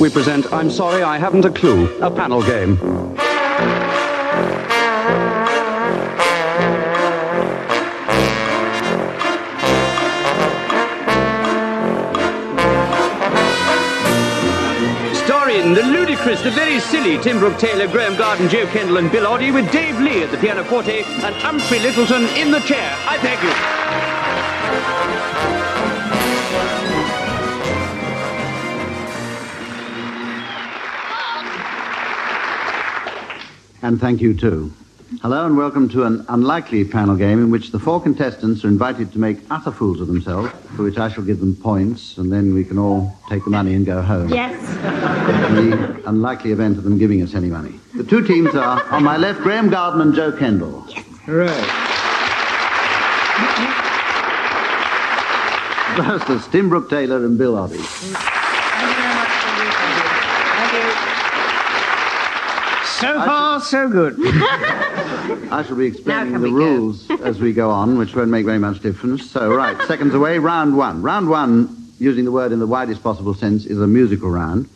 we present I'm Sorry I Haven't a Clue, a panel game. Starring the ludicrous, the very silly Tim Brooke-Taylor, Graham Garden, Joe Kendall and Bill Oddie, with Dave Lee at the pianoforte and Humphrey Littleton in the chair. I thank you. And thank you, too. Hello and welcome to an unlikely panel game in which the four contestants are invited to make utter fools of themselves, for which I shall give them points, and then we can all take the money and go home. Yes. In the unlikely event of them giving us any money. The two teams are, on my left, Graham Garden and Joe Kendall. Yes. Hooray. Versus Tim Brooke-Taylor and Bill Oddie. So far, so good. I shall be explaining the rules as we go on, which won't make very much difference. So, right, seconds away, round one. Round one, using the word in the widest possible sense, is a musical round.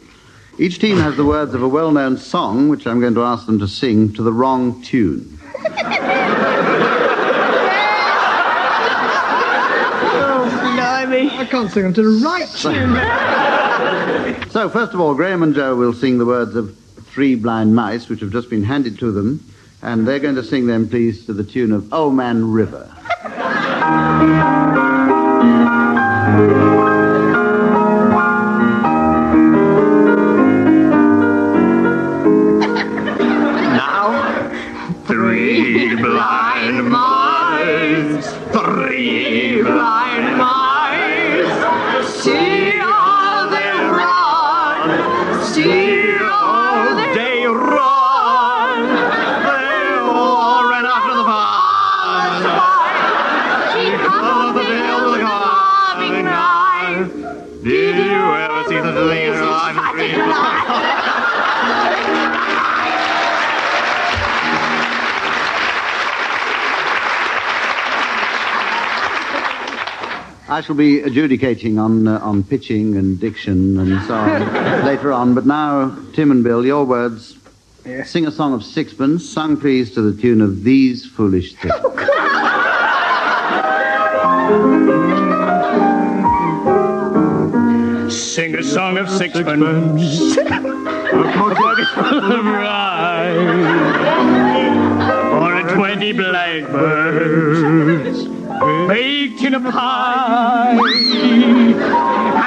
Each team has the words of a well-known song, which I'm going to ask them to sing to the wrong tune. I can't sing them to the right tune. So, first of all, Graham and Joe will sing the words of Three Blind Mice, which have just been handed to them, and they're going to sing them, please, to the tune of Old Man River. Now, three blind mice, three blind mice, see how they run, see they run. They all ran after the barn. She cut the tail with a carving knife. Did you ever see such a thing in your life? I shall be adjudicating on pitching and diction and so on later on, but now, Tim and Bill, your words. Yes. Sing a song of sixpence, sung please to the tune of These Foolish Things. Sing a song of sixpence. A pocket full of rye. Or 20 blackbirds baked in a pie.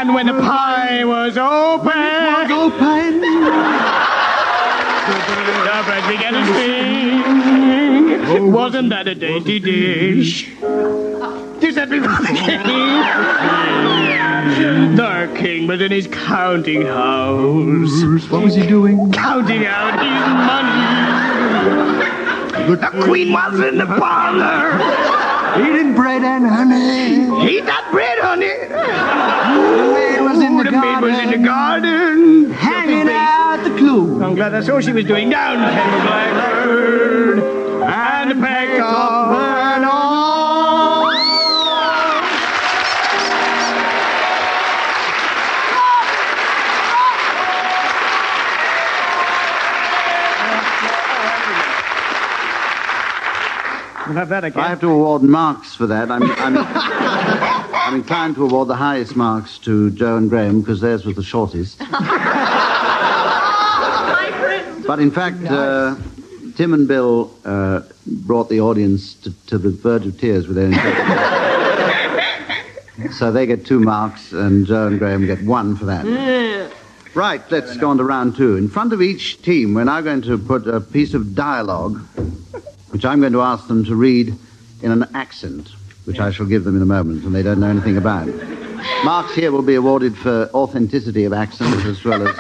And when the pie was open, the birds began to sing. Wasn't that a dainty dish? To set before the king. The king was in his counting house. What was he doing? Counting out his money. The queen was in the parlor. Eating bread and honey. Eat that bread, honey. The maid was in the The garden. maid was in the garden. Hanging out the clue. I'm glad that's all she was doing. Down came a blackbird and pecked up and all. We'll have that again. I have to award marks for that. I'm inclined to award the highest marks to Joe and Graham because theirs was the shortest. But in fact, Tim and Bill brought the audience to the verge of tears with their interpretation. So they get 2 marks, and Joe and Graham get 1 for that. Right, let's go on to round 2. In front of each team, we're now going to put a piece of dialogue, which I'm going to ask them to read in an accent, which I shall give them in a moment, and they don't know anything about. Marks here will be awarded for authenticity of accent as well as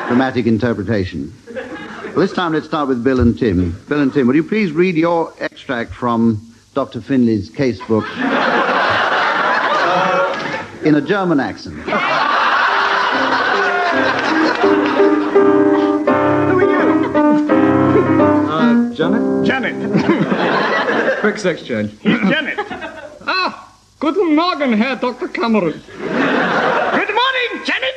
dramatic interpretation. Well, this time let's start with Bill and Tim. Bill and Tim, would you please read your extract from Dr. Finley's casebook in a German accent? Janet? Janet. Quick sex change. Janet. Guten Morgen, Herr Dr. Cameron. Good morning, Janet.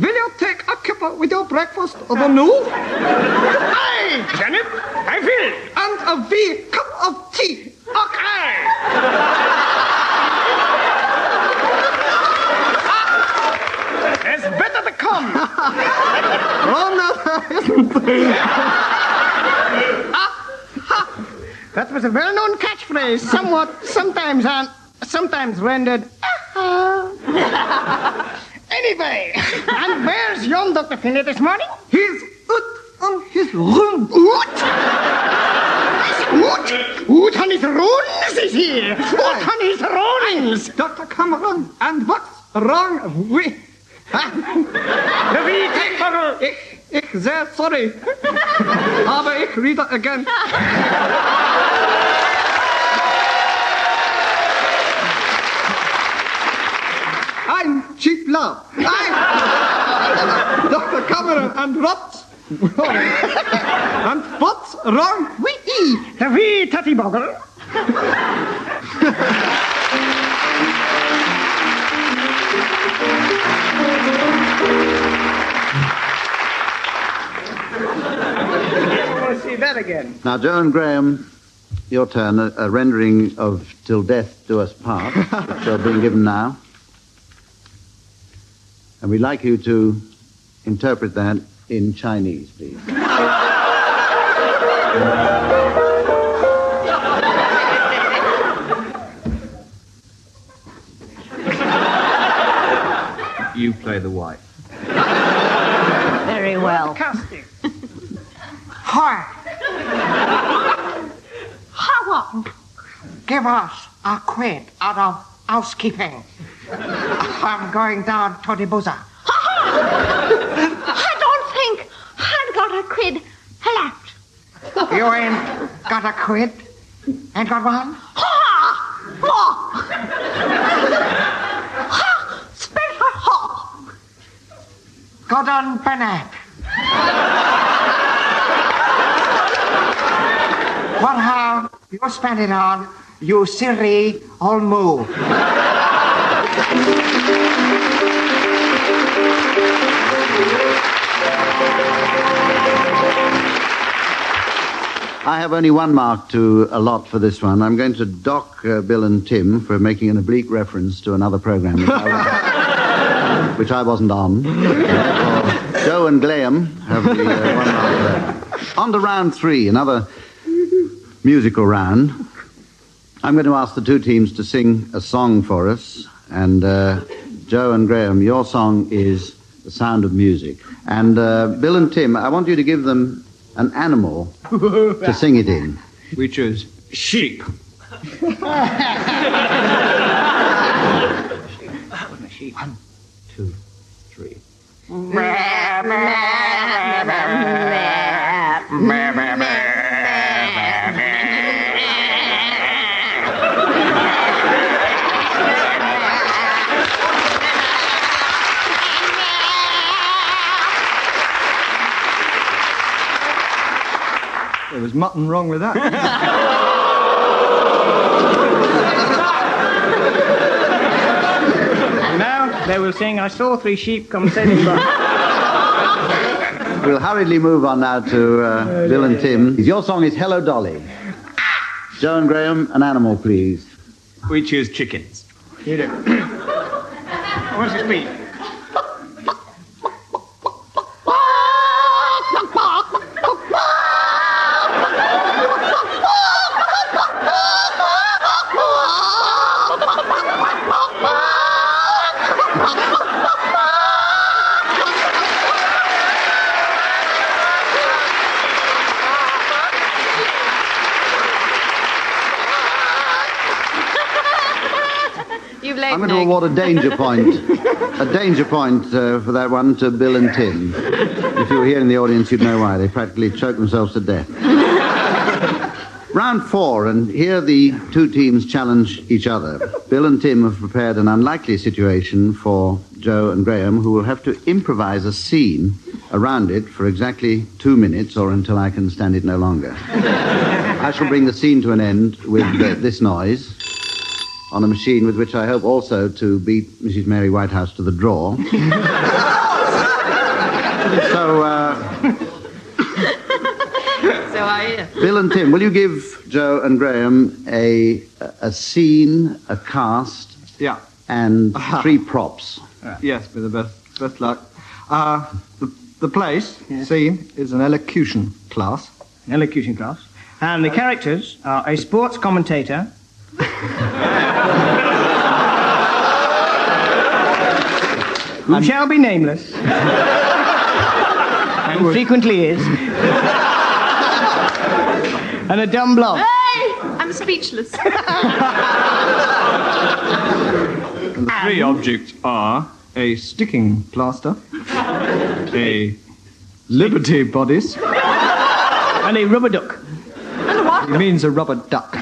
will you take a kipper with your breakfast or the new? Aye, Janet, I will. And a wee cup of tea. Okay. There's better to come. Oh, no, there isn't. That was a well-known catchphrase, sometimes rendered. Anyway, and where's yon Dr. Finney this morning? He's out on his room. Oot on his runs is here. Oot on his runs. Dr. Cameron, and what's wrong with... The wee tickle. Ich sehr sorry. Aber ich wieder again. I'm cheap love. I'm Dr. Cameron, and what's wrong? And what's wrong with me? The wee tatty boggle. See that again. Now, Joe and Graham, your turn. A rendering of Till Death Do Us Part, which are being given now. And we'd like you to interpret that in Chinese, please. You play the wife. Very well. Casting. Hi, How give us a quid out of housekeeping. I'm going down to the boozer. I don't think I've got a quid left. You ain't got a quid? Ain't got one? Special hop. Go down, Bennett. What have you spent it on, you silly old moo? I have only one mark to allot for this one. I'm going to dock Bill and Tim for making an oblique reference to another program which I wasn't on. Joe and Graham have the one mark there. On to round 3, another musical round. I'm going to ask the two teams to sing a song for us. And Joe and Graham, your song is The Sound of Music. And Bill and Tim, I want you to give them an animal to sing it in. We choose sheep. Sheep. 1, 2, 3. There was mutton wrong with that. Now they will sing, I saw 3 sheep come sailing by. We'll hurriedly move on now to Bill and Tim. Your song is Hello Dolly. Joe and Graham, an animal, please. We choose chickens. You do. What's this mean? I'm going to award a danger point for that one to Bill and Tim. If you were here in the audience, you'd know why. They practically choked themselves to death. Round 4, and here the two teams challenge each other. Bill and Tim have prepared an unlikely situation for Joe and Graham, who will have to improvise a scene around it for exactly 2 minutes, or until I can stand it no longer. I shall bring the scene to an end with this noise on a machine with which I hope also to beat Mrs. Mary Whitehouse to the draw. So, So I hear. Bill and Tim, will you give Joe and Graham a scene, a cast, Yeah. and 3 props? Yes, with the best luck. The place, scene, is an elocution class. Elocution class. And the characters are a sports commentator. Who shall be nameless. And frequently is. And a dumb blob. Hey! I'm speechless. And the 3 objects are a sticking plaster, a Liberty bodice. And a rubber duck. He means a rubber duck.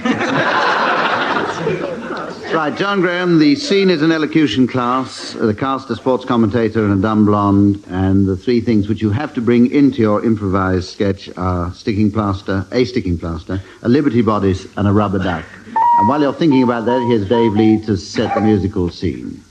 Right, John Graham, the scene is an elocution class, the cast a sports commentator and a dumb blonde, and the 3 things which you have to bring into your improvised sketch are sticking plaster, a Liberty bodice, and a rubber duck. And while you're thinking about that, here's Dave Lee to set the musical scene.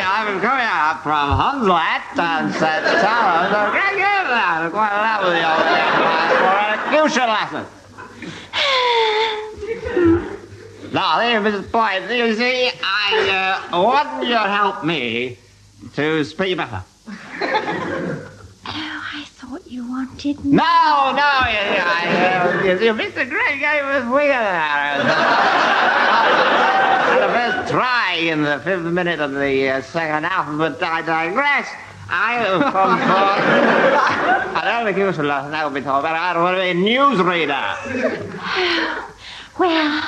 I'm coming up from Hunslet and said, quite a lot with you for an elocution lesson. Now, there, Mrs. Boyd, you see, I want you to help me to speak better. I thought you wanted me. No, you missed a great game with Wigan. The first try in the 5th minute of the second half, but I digress. I have come for an elocution lesson, that will be told, but I want to be a newsreader. Well,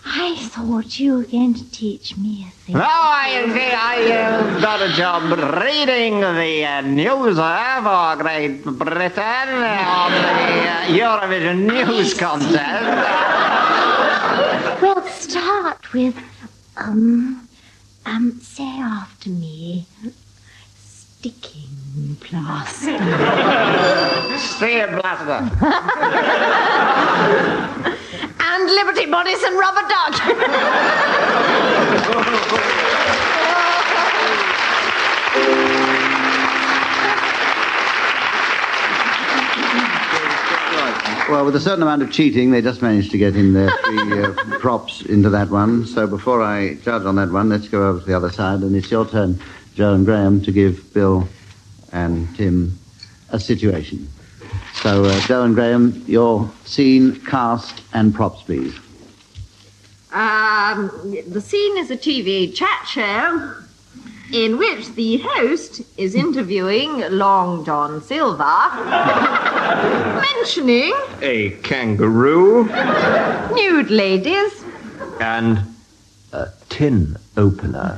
I thought you were going to teach me a thing. No, I've got a job reading the news for Great Britain on the Eurovision News Contest. We'll start with, say after me, sticking plaster. Sticking plaster. And Liberty bodice and rubber duck. Well, with a certain amount of cheating, they just managed to get in their 3 props into that one. So before I judge on that one, let's go over to the other side, and it's your turn, Joe and Graham, to give Bill and Tim a situation. So, Joe and Graham, your scene, cast, and props, please. The scene is a TV chat show in which the host is interviewing Long John Silver, mentioning A kangaroo. nude ladies. And a tin opener.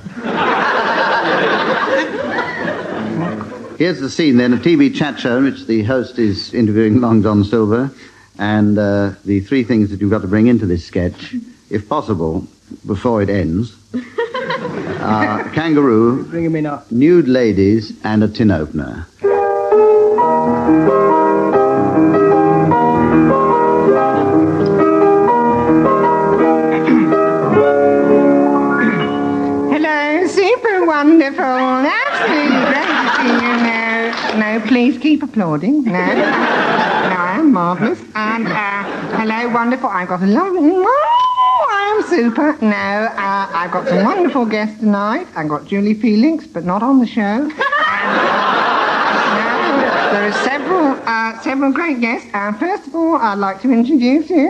Here's the scene, then, a TV chat show in which the host is interviewing Long John Silver, and the 3 things that you've got to bring into this sketch, if possible, before it ends, are a kangaroo, Bring him in up. nude ladies, and a tin opener. Hello, super wonderful, absolutely great to see you. No, please keep applauding. No, I'm marvellous. And hello, wonderful. I've got a lovely. I'm super. No, I've got some wonderful guests tonight. I've got Julie Felix, but not on the show. And, there are several great guests. First of all, I'd like to introduce you.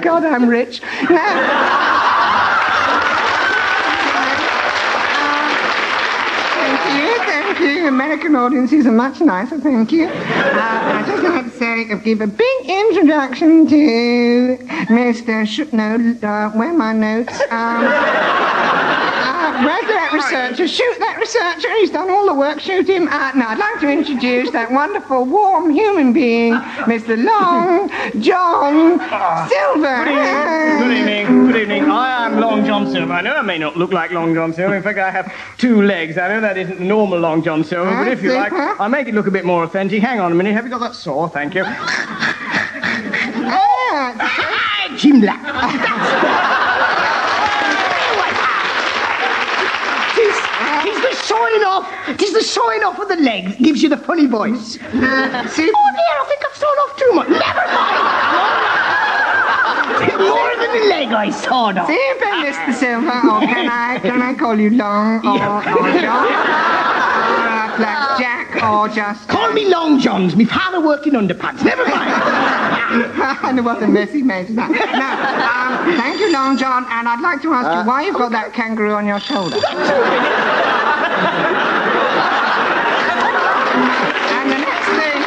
God, I'm rich. No. Thank you. American audiences are much nicer, thank you. I'd just like to say, give a big introduction to Mr. Where are my notes? where's that researcher? Shoot that researcher. He's done all the work. Shoot him. Now, I'd like to introduce that wonderful, warm human being, Mr. Long John Silver. Good evening. Good evening. I am Long John Silver. I know I may not look like Long John Silver. In fact, I have 2 legs. I know that isn't the normal Long John Silver, but if you like, I'll make it look a bit more authentic. Hang on a minute. Have you got that saw? Thank you. Jim Black. Tis the showing off. Tis the showing off of the legs gives you the funny voice. See? Oh dear, I think I've shown off too much. Never mind. More than the leg I sawed off. See, Mr. Silver, or can I call you Long or John? Or Black Jack, or just... Call me Long Johns. Me father worked in underpants. Never mind. And what a mess he made tonight. Now, thank you, Long John, and I'd like to ask you why you've got that kangaroo on your shoulder. And the next thing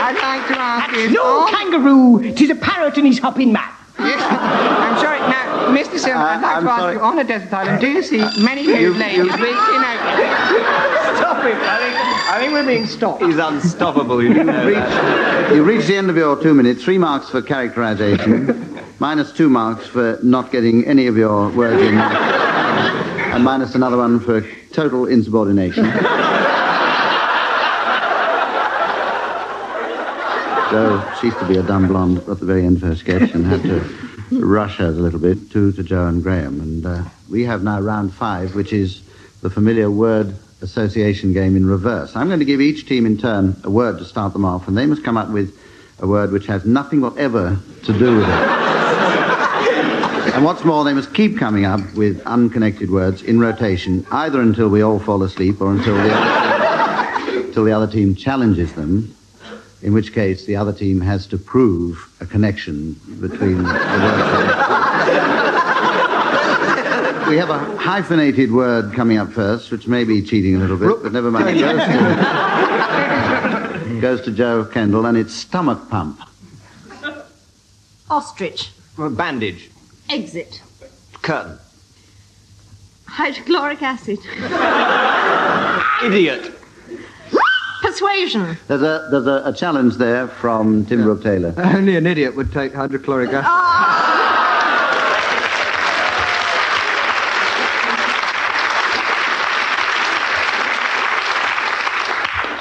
I'd like to ask you is... No kangaroo. Tis a parrot and he's hopping mad. Yes, I'm sorry. Now, Mr. Silver, I'd like to ask you, on a desert island, do you see many nude ladies reaching out? Stop him. I think we're being stopped. He's unstoppable. You reach the end of your 2 minutes. 3 marks for characterization, minus 2 marks for not getting any of your words in, and minus another one for total insubordination. Joe ceased to be a dumb blonde at the very end of her sketch and had to rush her a little bit to Joe and Graham. And we have now round 5, which is the familiar word association game in reverse. I'm going to give each team in turn a word to start them off, and they must come up with a word which has nothing whatever to do with it. And what's more, they must keep coming up with unconnected words in rotation, either until we all fall asleep or until the other team challenges them, in which case the other team has to prove a connection between the words. We have a hyphenated word coming up first, which may be cheating a little bit, but never mind. It goes to Joe Kendall, and it's stomach pump. Ostrich. Bandage. Exit. Curtain. Hydrochloric acid. Idiot. Persuasion. There's a challenge there from Tim Brooke-Taylor. Only an idiot would take hydrochloric acid.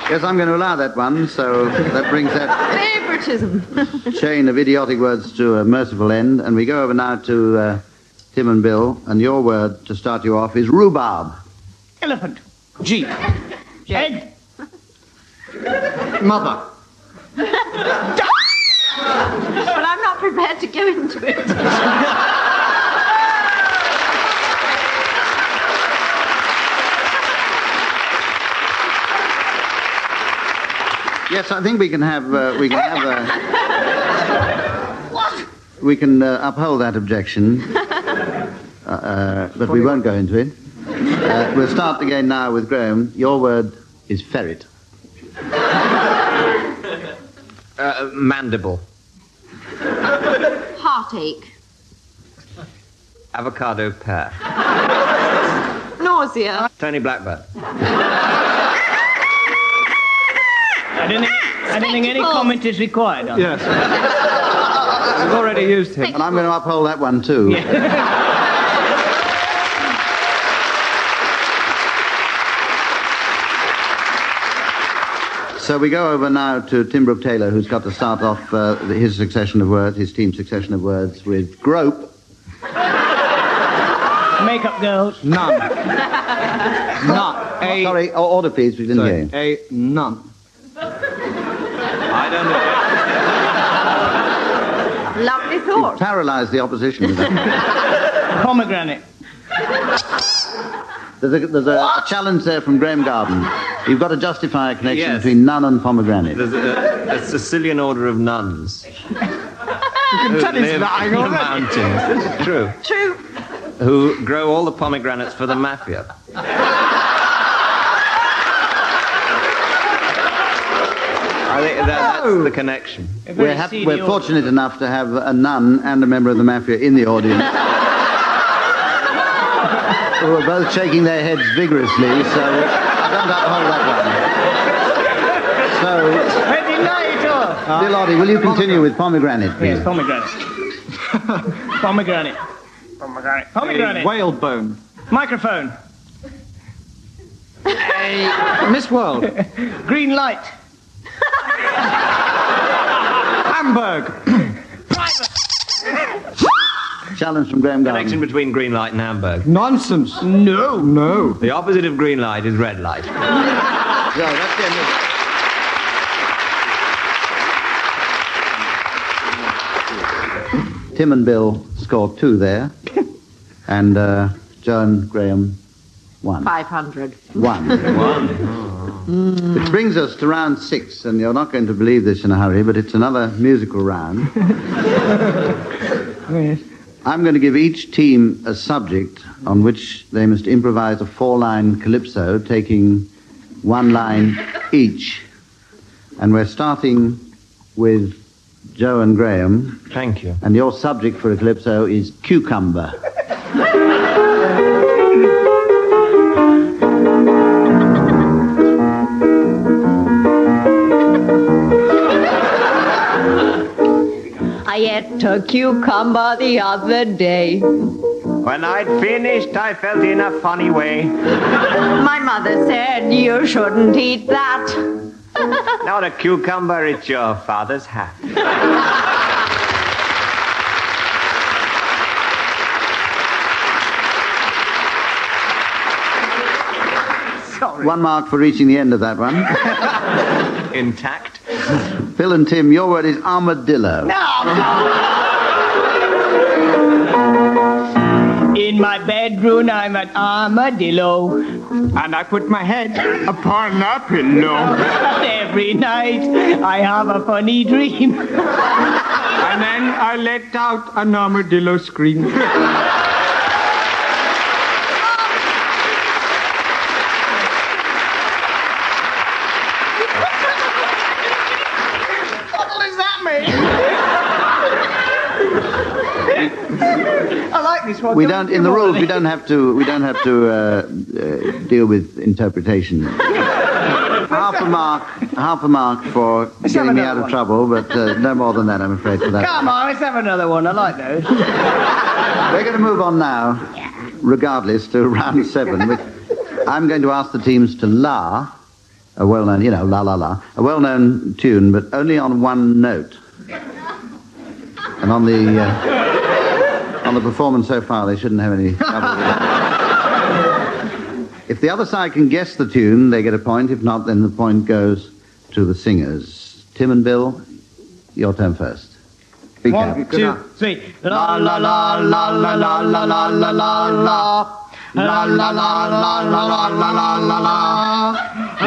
Yes, I'm going to allow that one, so that brings that Favoritism. chain of idiotic words to a merciful end. And we go over now to Tim and Bill, and your word to start you off is rhubarb. Elephant. Jeep. Egg. Mother. But I'm not prepared to go into it. Yes, I think we can uphold that objection, but we won't go into it. We'll start again now with Graham. Your word is ferret. Mandible. Heartache. Avocado pear. Nausea. Tony Blackburn. I don't think any comment is required on Yes. We've already used him. And I'm going to uphold that one too. So we go over now to Tim Brooke-Taylor, who's got to start off his succession of words, his team's succession of words, with grope. Makeup girls. None. None. Sorry, order please, we didn't hear you. A none. I don't know. Lovely thought. Paralyze the opposition with that. Pomegranate. There's a challenge there from Graham Garden. You've got to justify a connection Yes. between nun and pomegranate. There's a Sicilian order of nuns. You can tell he's lying in the already. mountains. This is true. True. Who grow all the pomegranates for the mafia. I think that's the connection. We're fortunate enough to have a nun and a member of the mafia in the audience. who are both shaking their heads vigorously, so I don't uphold that one. So, Bill Oddie, will you continue with pomegranate, please? Yes, pomegranate. Pomegranate. Pomegranate. Pomegranate. Whalebone. Microphone. Miss World. Green light. Hamburg. Challenge from Graham Garden. Connection between green light and Hamburg. Nonsense. No. No. The opposite of green light is red light. So, that's the end of Tim and Bill scored 2 there, and Joe and Graham 1. 500. 1. Which brings us to round 6, and you're not going to believe this in a hurry, but it's another musical round. I'm going to give each team a subject on which they must improvise a 4-line calypso, taking 1 line each. And we're starting with Joe and Graham. Thank you. And your subject for a calypso is cucumber. I ate a cucumber the other day. When I'd finished, I felt in a funny way. My mother said you shouldn't eat that. Not a cucumber, it's your father's hat. Sorry. 1 mark for reaching the end of that one. Intact. Phil and Tim, your word is armadillo. In my bedroom, I'm an armadillo. And I put my head upon a pillow. And every night, I have a funny dream. And then I let out an armadillo scream. I like this one. We don't, in the rules, we don't have to deal with interpretation. half a mark for getting me out of trouble, but no more than that, I'm afraid, for that. Come on, let's have another one. I like those. We're going to move on now, regardless, to round 7, which I'm going to ask the teams to la, a well-known, la la la, a well-known tune, but only on 1 note. And on the performance so far, they shouldn't have any trouble with that. If the other side can guess the tune, they get a point. If not, then the point goes to the singers. Tim and Bill, your turn first. Speak up. 1, 2, 3. La la la la la la la la la la la. La la la la la la la la la la.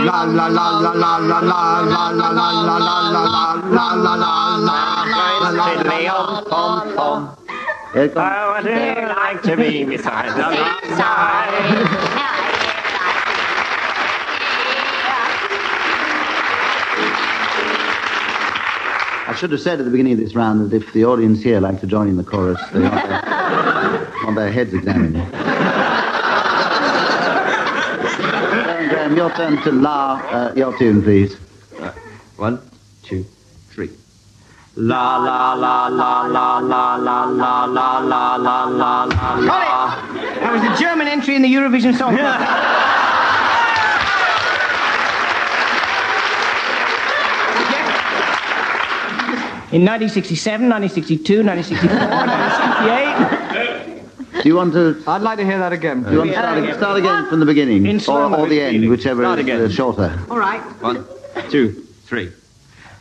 La la la la la la la la la la la la la la la la. Here it comes. I would like to be beside the roadside. I should have said at the beginning of this round that if the audience here like to join in the chorus, they want their heads examined. Graham, your turn to la your tune, please. 1, 2, 3. La la la la la la la la la la la la la. Got it! That was the German entry in the Eurovision Song Contest. In 1967, 1962, 1964, 1968. Do you want to... I'd like to hear that again. Do you want to start again from the beginning? In Or slow-mo. the end, whichever Start is again. shorter. All right. 1, 2, 3.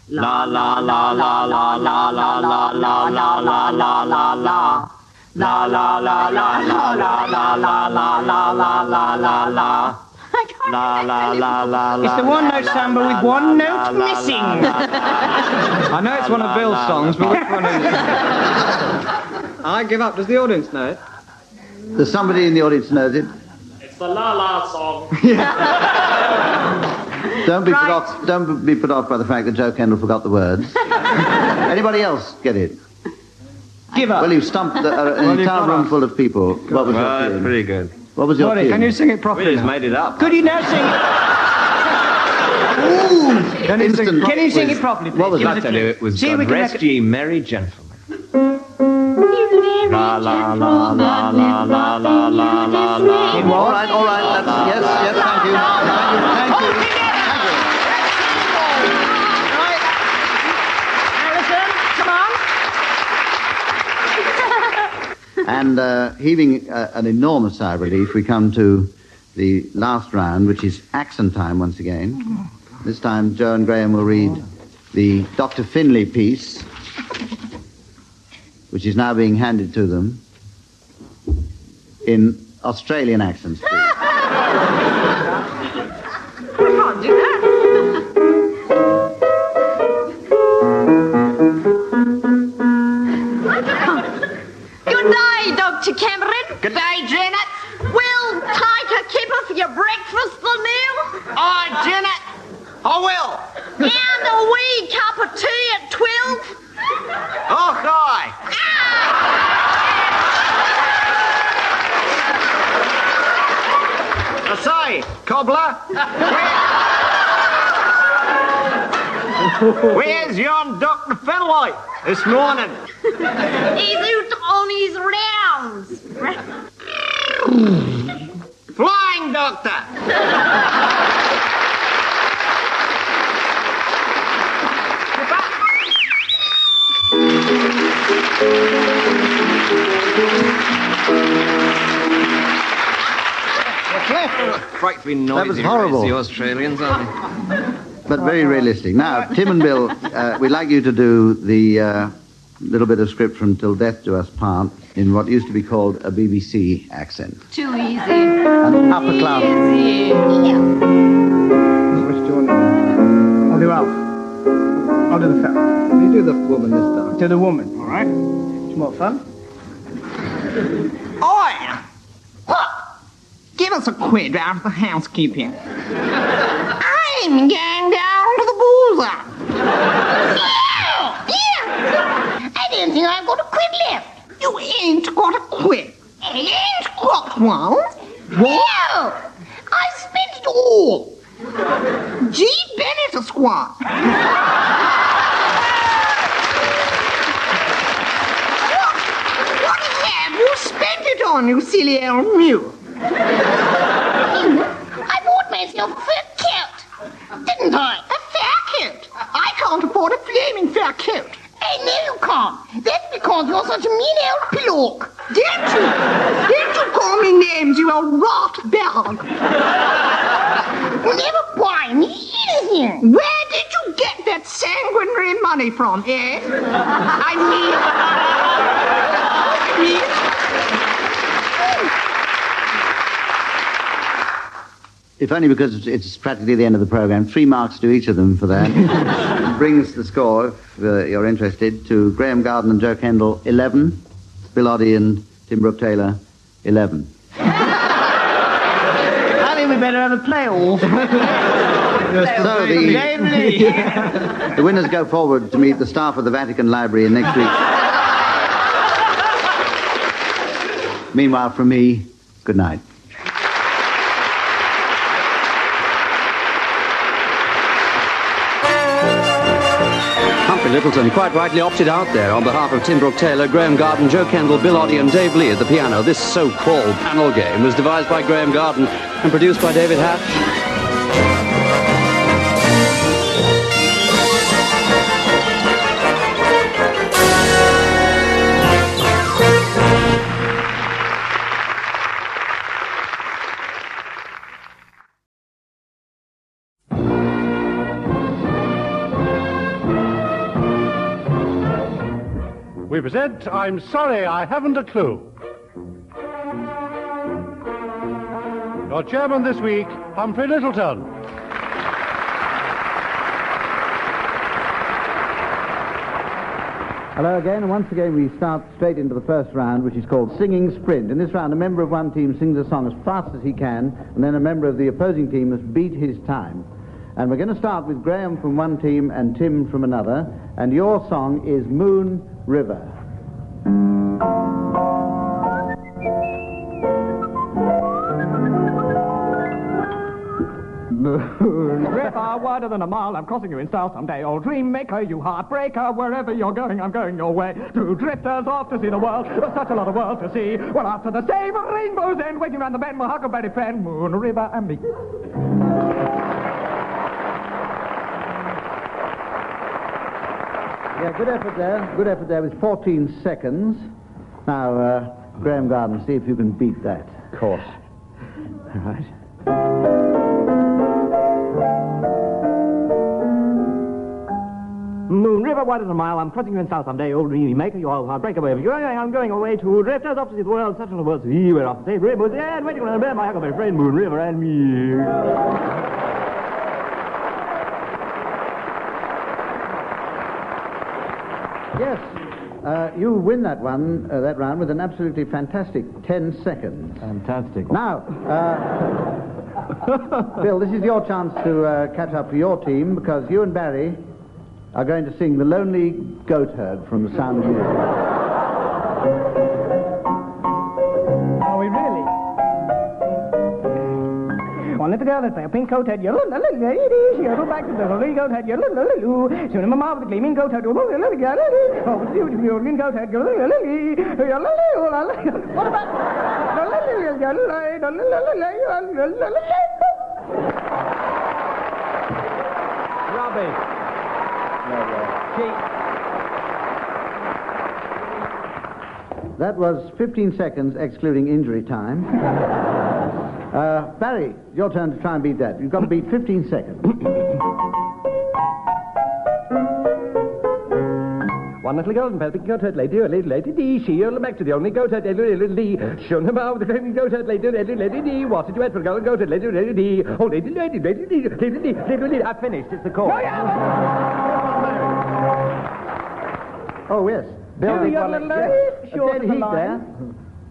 La la la la la la la la la la la la la la. La la la la la la la la la la la la la la. La la la la la. It's the one-note samba with one note missing. I know it's one of Bill's songs, but which one is it? I give up. Does the audience know it? Does somebody in the audience knows it? It's the La La song. Don't be put off by the fact that Joe Kendall forgot the words. Anybody else get it? Give up. Well, you've stumped an entire room full of people. What was your Well, that's tune? pretty good. What was your What tune? Can you sing it properly? He's made it up. Could you now sing it? Can you sing Instant- Can you sing it properly, please? What was Give that? us a I tell you, clue. it was See, we God can rest make ye merry gentlemen. La la la la la la la la la la. All right, that's, yes, thank you. Thank you. And heaving an enormous sigh of relief, we come to the last round, which is accent time once again. This time, Joe and Graham will read the Dr. Finlay piece, which is now being handed to them in Australian accents, please. I can't do that. Good day, Dr. Cameron. Good day, Janet. Will take a kipper for your breakfast, the meal. Aye, Janet. I will. And a wee cup of tea at 12. Oh, aye. I say, cobbler. Where's yon Dr. Finlay this morning? He's out on his rounds. Flying doctor. Frightfully noisy. That was horrible. The Australians, aren't they? But very realistic. Now, Tim and Bill, we'd like you to do the little bit of script from Till Death Do Us Part in what used to be called a BBC accent. Too easy. An upper class. Easy. Which do you want? I'll do Alf. I'll do the fella. You do the woman this time. To the woman, all right? It's more fun. Oi! Look, give us a quid out of the housekeeping. I'm going down to the boozer. Yeah! I don't think I've got a quid left. You ain't got a quid. Ain't got one? Well, I spent it all. G. Bennett, Esquire. What have you spent it on, you silly old mule? I bought myself a fur coat, didn't I? A fur coat. I can't afford a flaming fur coat. I know you can't. That's because you're such a mean old pillock. Don't you? Don't you call me names, you old rot bag. You never buy me anything. Where did you get that sanguinary money from, eh? I mean... If only because it's practically the end of the programme. 3 marks to each of them for that. Brings the score, if you're interested, to Graham Garden and Joe Kendall, 11. Bill Oddie and Tim Brooke-Taylor, 11. I think we better have a play-off. So the winners go forward to meet the staff of the Vatican Library next week. Meanwhile, from me, good night. Littleton quite rightly opted out there on behalf of Tim Brooke-Taylor, Graham Garden, Joe Kendall, Bill Oddie and Dave Lee at the piano. This so-called panel game was devised by Graham Garden and produced by David Hatch. We present I'm Sorry I Haven't a Clue. Your chairman this week, Humphrey Littleton. Hello again, and once again we start straight into the first round, which is called Singing Sprint. In this round, a member of one team sings a song as fast as he can, and then a member of the opposing team must beat his time. And we're going to start with Graham from one team and Tim from another, and your song is Moon River. River, wider than a mile, I'm crossing you in style someday. Old dream maker, you heartbreaker, wherever you're going, I'm going your way. Two drifters off to see the world, there's such a lot of world to see. Well, after the same rainbow's end, waiting round the bend, my huckleberry friend, Moon River and me. Yeah, good effort there. Good effort there with 14 seconds. Now, Graham Garden, see if you can beat that. Of course. All right. Moon River, wider than a mile, I'm crossing you in style someday. Old dreamy maker, you all heartbreaker, wherever you're going, I'm going away. Two drifters off to see the world, such a world to see. We're off to save rainbows and waiting around the bend, my huckleberry friend, Moon River and me. Yes, you win that one, that round with an absolutely fantastic 10 seconds. Fantastic. Now, Bill, this is your chance to catch up for your team because you and Barry are going to sing The Lonely Goatherd from The Sound of Music. Are we really? One little girl, let's play a pink coat head, yellow, lady, she go back to the lonely goat head, yellow, soon my mom with the gleaming goat head, oh, the green goat head, what about Robbie. That was 15 seconds, excluding injury time. Barry, your turn to try and beat that. You've got to beat 15 seconds. One little golden pelt, pink goatherd lady, a little lady dee, she yelled back to the only goatherd lady, dee, shone him out with the flaming goatherd lady, dee, what did you add for golden goatherd lady, dee, oh, lady, dee, I finished, it's the chorus. Oh, yeah. Oh, yes. Bill, a dead heat there.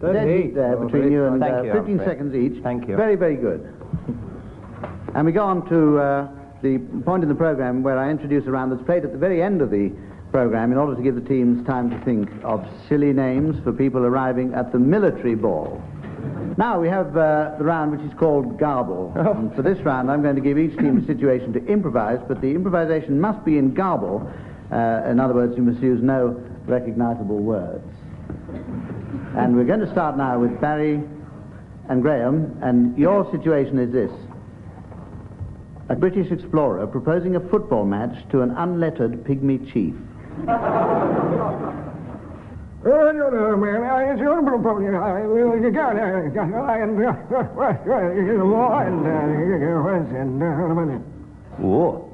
Dead heat there between you and 15 seconds each. Thank you. Very, very good. And we go on to the point in the program where I introduce a round that's played at the very end of the program in order to give the teams time to think of silly names for people arriving at the military ball. Now we have the round which is called Garble. And for this round I'm going to give each team a situation to improvise, but the improvisation must be in garble. In other words, you must use no recognizable words. And we're going to start now with Barry and Graham, and your situation is this. A British explorer proposing a football match to an unlettered pygmy chief. Whoa.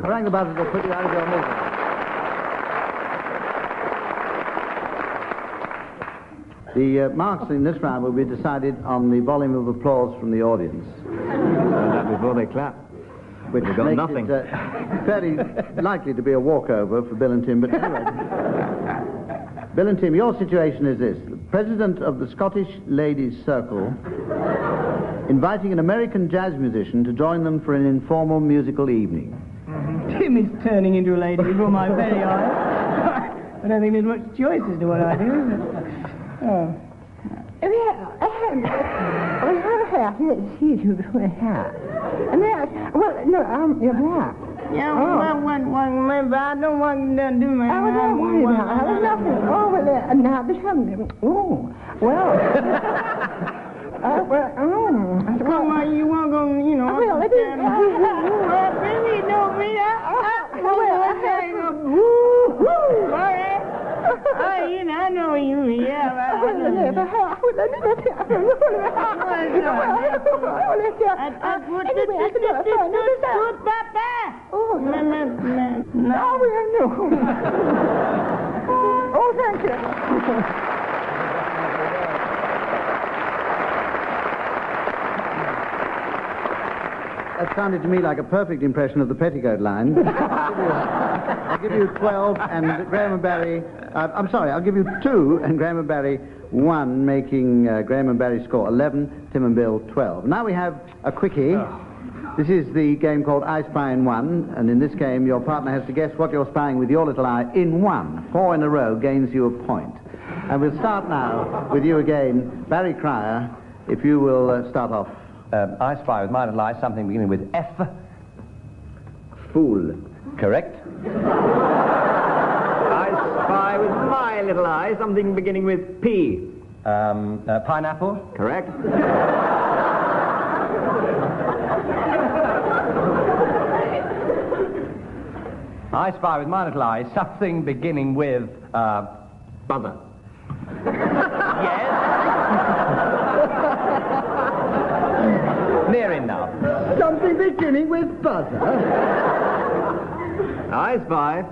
Rang the buzzer to put you out of your misery. The marks in this round will be decided on the volume of applause from the audience. That before they clap. Which We've got makes nothing. it fairly likely to be a walkover for Bill and Tim, but anyway. Bill and Tim, your situation is this. The president of the Scottish Ladies' Circle inviting an American jazz musician to join them for an informal musical evening. Tim is turning into a lady before my very eyes. I don't think there's much choice as to what I do. Oh. You're black. Yeah, well, I don't want to do my... Oh, don't worry about it. There's nothing. Oh, well, now, this one... Oh, well... Come on, you won't go, you know... Well, it is... Baby, don't be I know you, yeah. Oh, thank you. that sounded to me like a perfect impression of the petticoat line. I'll give you 12 and Graham and Barry... I'm sorry, I'll give you 2 and Graham and Barry 1, making Graham and Barry score 11, Tim and Bill 12. Now we have a quickie. This is the game called I Spy in 1, and in this game your partner has to guess what you're spying with your little eye in 1. 4 in a row gains you a point. And we'll start now with you again, Barry Cryer, if you will start off. I spy with my little eye something beginning with F. Fool. Correct. I spy with my little eye something beginning with P. Pineapple. Correct. I spy with my little eye something beginning with Buzzer. Yes. Near enough. Something beginning with buzzer. I spy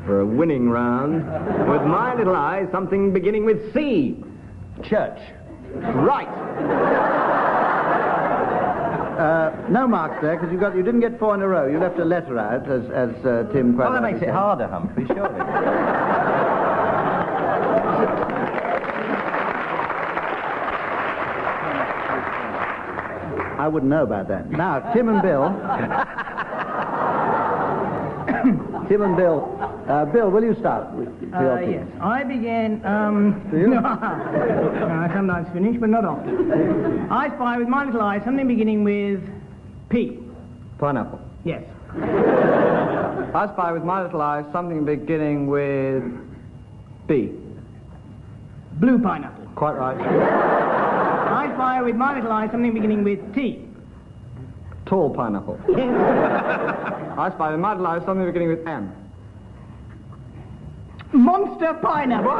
for a winning round with my little eye something beginning with C. Church. Right. No marks there, because you didn't get 4 in a row. You left a letter out, as Tim quite Well, that rightly makes it said. harder, Humphrey, surely. I wouldn't know about that. Now, Tim and Bill. Tim and Bill. Bill, will you start with your team? Yes. I began, no, I sometimes finish, but not often. I spy with my little eye something beginning with P. Pineapple. Yes. I spy with my little eye something beginning with B. Blue pineapple. Quite right. I spy with my little eye something beginning with T. Tall pineapple. I spy with my little eye something beginning with M. Monster pineapple.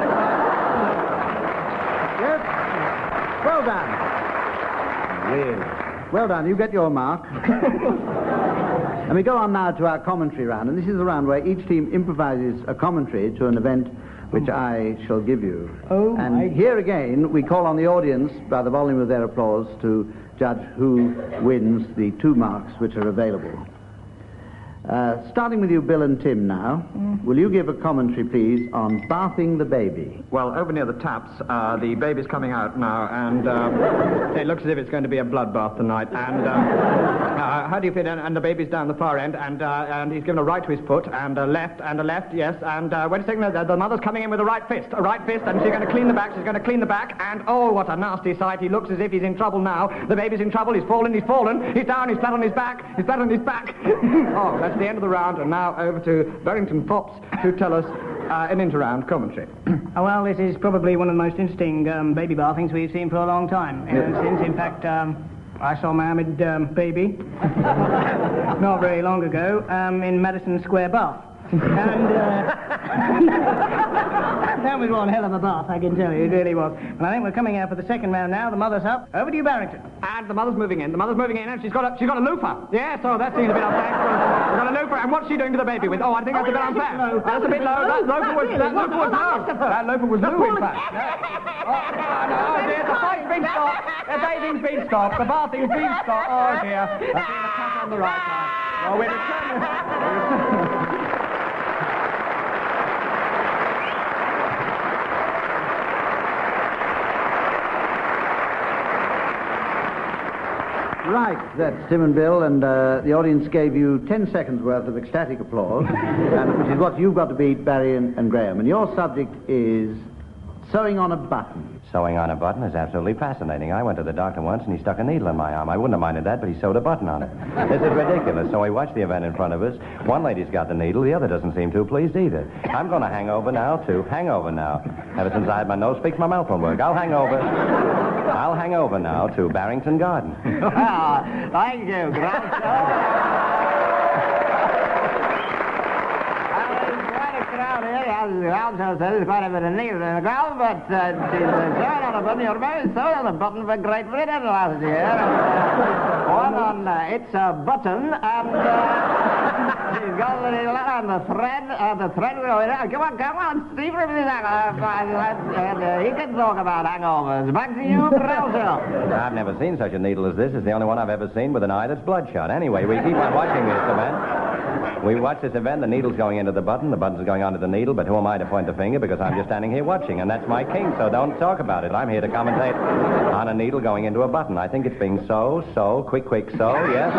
Yes. Well done. Really? Well done. You get your mark. And we go on now to our commentary round. And this is the round where each team improvises a commentary to an event which I shall give you. Oh, and my here again, we call on the audience, by the volume of their applause, to judge who wins the 2 marks which are available. Starting with you, Bill and Tim now, will you give a commentary, please, on bathing the baby? Well, over near the taps, the baby's coming out now, and it looks as if it's going to be a bloodbath tonight. And how do you feel? And the baby's down the far end, and he's given a right to his foot, and a left, yes. And wait a second, the mother's coming in with a right fist, and she's going to clean the back. And oh, what a nasty sight! He looks as if he's in trouble now. The baby's in trouble. He's fallen. He's down. He's flat on his back. Oh, that's the end of the round, and now over to Barrington Fops to tell us an inter-round commentary. Well, this is probably one of the most interesting baby bathings we've seen for a long time. Since, in fact, I saw Mohammed baby not very long ago in Madison Square Bath. And that was one hell of a bath, I can tell you. It really was. And I think we're coming out for the second round now. The mother's up. Over to you, Barrington. And the mother's moving in, and she's got a loofah. Yes, oh, that seems a bit unfair. She's got a loofah, and what's she doing to the baby with? Oh, I think that's a bit unfair. That's a bit low. That loofah was blue, in fact. Oh, dear, the fight's been stopped. The bathing's been stopped. The bathing's been stopped. Oh, dear. There's been a cut on the right side. Oh, we're returning. Right, that's Tim and Bill, and the audience gave you 10 seconds worth of ecstatic applause, which is what you've got to beat, Barry and Graham. And your subject is sewing on a button. Sewing on a button is absolutely fascinating. I went to the doctor once and he stuck a needle in my arm. I wouldn't have minded that, but he sewed a button on it. This is ridiculous. So we watched the event in front of us. One lady's got the needle, the other doesn't seem too pleased either. I'm going to hang over now. Ever since I had my nose fixed, my mouth won't work. I'll hang over now to Barrington Garden. Thank you. Quite a crowd the also says there's quite a bit of needle in the ground, but she's sewing on a button. You're very sewing on a button for Great Britain last year. One on it's a button, and she's got the needle and the thread going out. Come on, Steve, he can talk about hangovers. Back to you, Groucho. I've never seen such a needle as this. It's the only one I've ever seen with an eye that's bloodshot. Anyway, we keep on watching this event. We watch this event, the needle's going into the button's going onto the needle, but who am I to point the finger because I'm just standing here watching, and that's my king, so don't talk about it. I'm here to commentate on a needle going into a button. I think it's being quick, yes.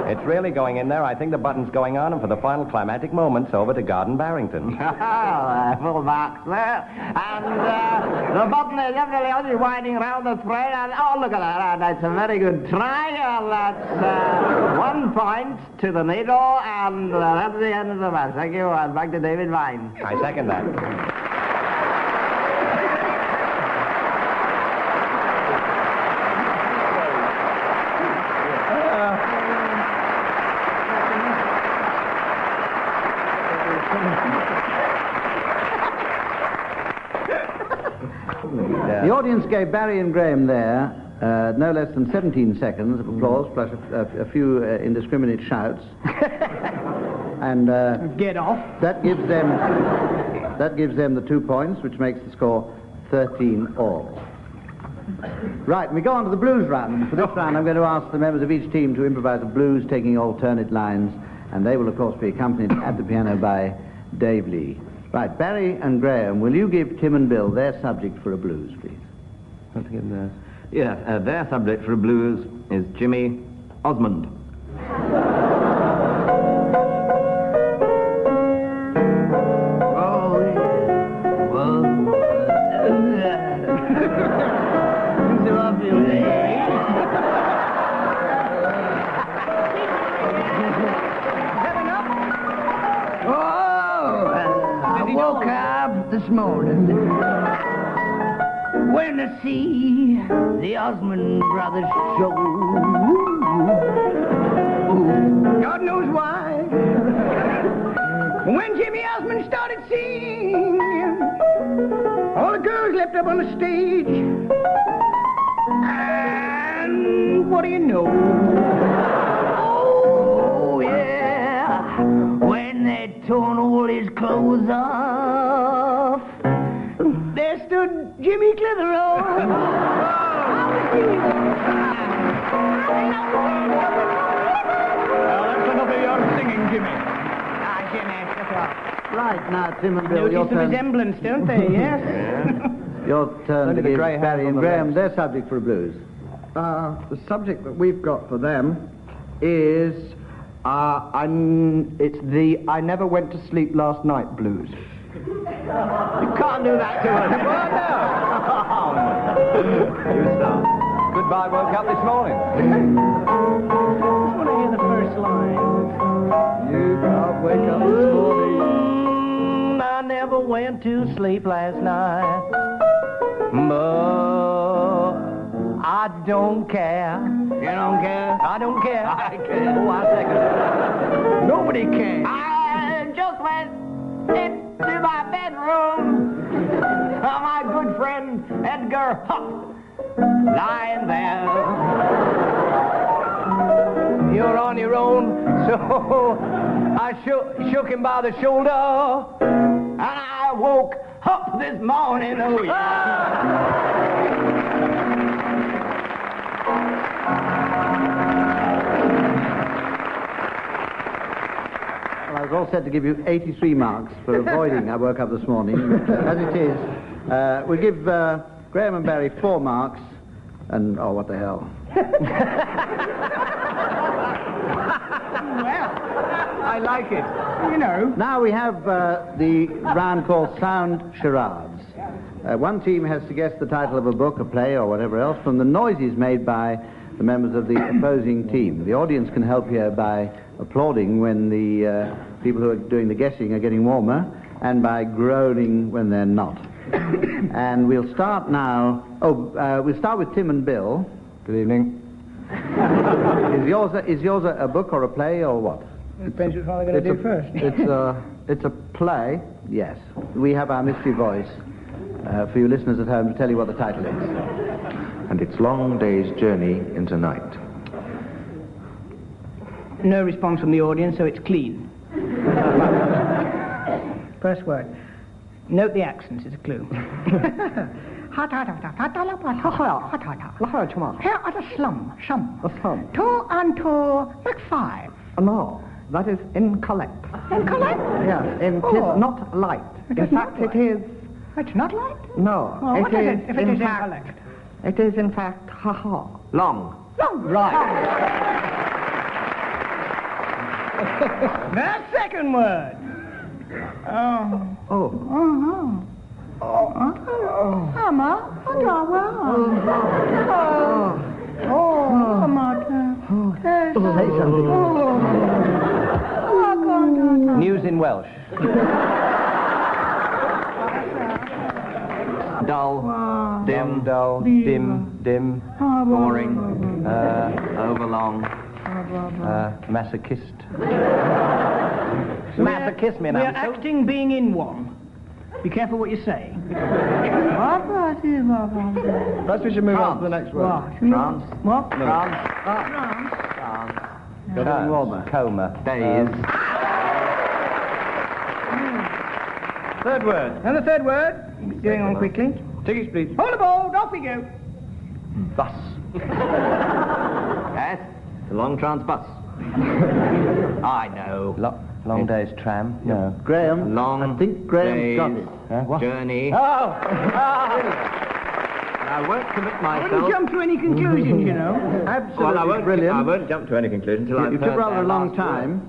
It's really going in there. I think the button's going on, and for the final climactic moments, over to Garden Barrington. Full marks there. And the button is definitely only winding around the thread, and oh, look at that. And that's a very good try, and that's 1 point to the needle, and that's the end of the match. Thank you, and back to David Vine. I second that. The audience gave Barry and Graham there no less than 17 seconds of applause, plus a few indiscriminate shouts. And get off. That gives them the 2 points, which makes the score 13 all. Right, we go on to the blues round. For this round, I'm going to ask the members of each team to improvise a blues, taking alternate lines, and they will, of course, be accompanied at the piano by Dave Lee. Right, Barry and Graham, will you give Tim and Bill their subject for a blues, please? Their subject for a blues is Jimmy Osmond. This morning, when I see the Osmond Brothers show, God knows why. When Jimmy Osmond started singing, all the girls leapt up on the stage, and what do you know? Oh yeah, when they torn all his clothes off, there stood Jimmy Clitheroe. That's enough of your singing, Jimmy. Jimmy, shut up. Right, now, Tim and Bill, your Notice the turn. resemblance, don't they? Yes. Your turn to Look at the give grey hairs Barry on and the Graham legs. their subject for a blues. The subject that we've got for them is it's the I never went to sleep last night blues. You can't do that to us. You start. Goodbye, woke up this morning. I want to hear the first line. You can't wake up this morning. I never went to sleep last night, but I don't care. You don't care? I don't care. I care. Oh, I second. Nobody cares. I just went into my bedroom. My good friend Edgar Hupp lying there. You're on your own, so I shook him by the shoulder, And I woke up this morning. Oh, Well, I was all set to give you 83 marks for avoiding I woke up this morning. As it is, we give Graham and Barry 4 marks, and oh, what the hell. I like it. You know. Now we have the round called Sound Charades. One team has to guess the title of a book, a play, or whatever else from the noises made by the members of the opposing team. The audience can help here by applauding when the people who are doing the guessing are getting warmer, and by groaning when they're not. And we'll start now. We'll start with Tim and Bill. Good evening. Is yours a book or a play or what? Depends which one they're going to do first. It's It's a play? Yes. We have our mystery voice for you listeners at home to tell you what the title is. And it's Long Day's Journey into Night. No response from the audience, so it's clean. First word. Note the accents, it's a clue. Here at a slum. A slum. 2 and 2 make 5. No, that is incorrect. Incorrect? Yes, it is not light. In fact, it is... It's not light? No, Well, what is it if it is fact, incorrect? It is, in fact, ha-ha. Long. Long. Right. The second word. Oh. Oh. Say something. News in Welsh. Dull. Dim. Dull. Dim. Boring. Overlong. Masochist. We're acting being in one. Be careful what you say. Perhaps we should move on to the next word. France. What? France. Coma. Days. Third word. And the third word. Going on quickly. Tickets, please. Hold aboard, off we go. Bus. Yes. The long trans bus. I know. Long day's tram? No. Graham, Long I think Graham's got days. it. What? Journey. Oh! I won't commit I myself. wouldn't jump to any conclusions, you know. Absolutely Well, I brilliant. won't jump to any conclusion until I've You took heard rather their a long last time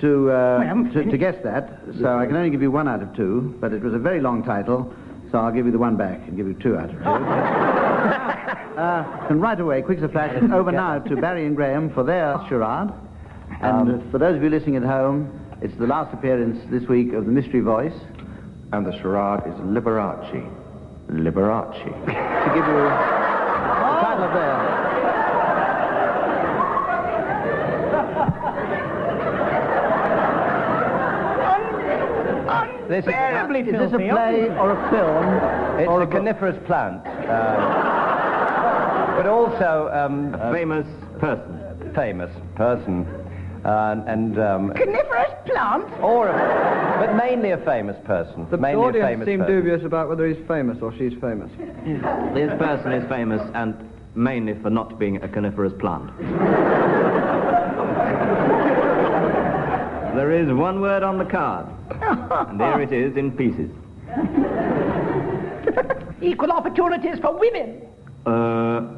word. to guess that, so I can only give you 1 out of 2, but it was a very long title, so I'll give you the 1 back and give you 2 out of 2. And right away, quick as a flash, it's over now to Barry and Graham for their charade. And for those of you listening at home, it's the last appearance this week of the Mystery Voice. And the charade is Liberace. Liberace. To give you the title of their... This is this a play or a film? It's or a coniferous plant. But also... A famous person. Famous person. Coniferous plant? But mainly a famous person. The mainly audience a famous seem person. dubious about whether he's famous or she's famous. This person is famous and mainly for not being a coniferous plant. There is 1 word on the card, and there it is in pieces. Equal opportunities for women.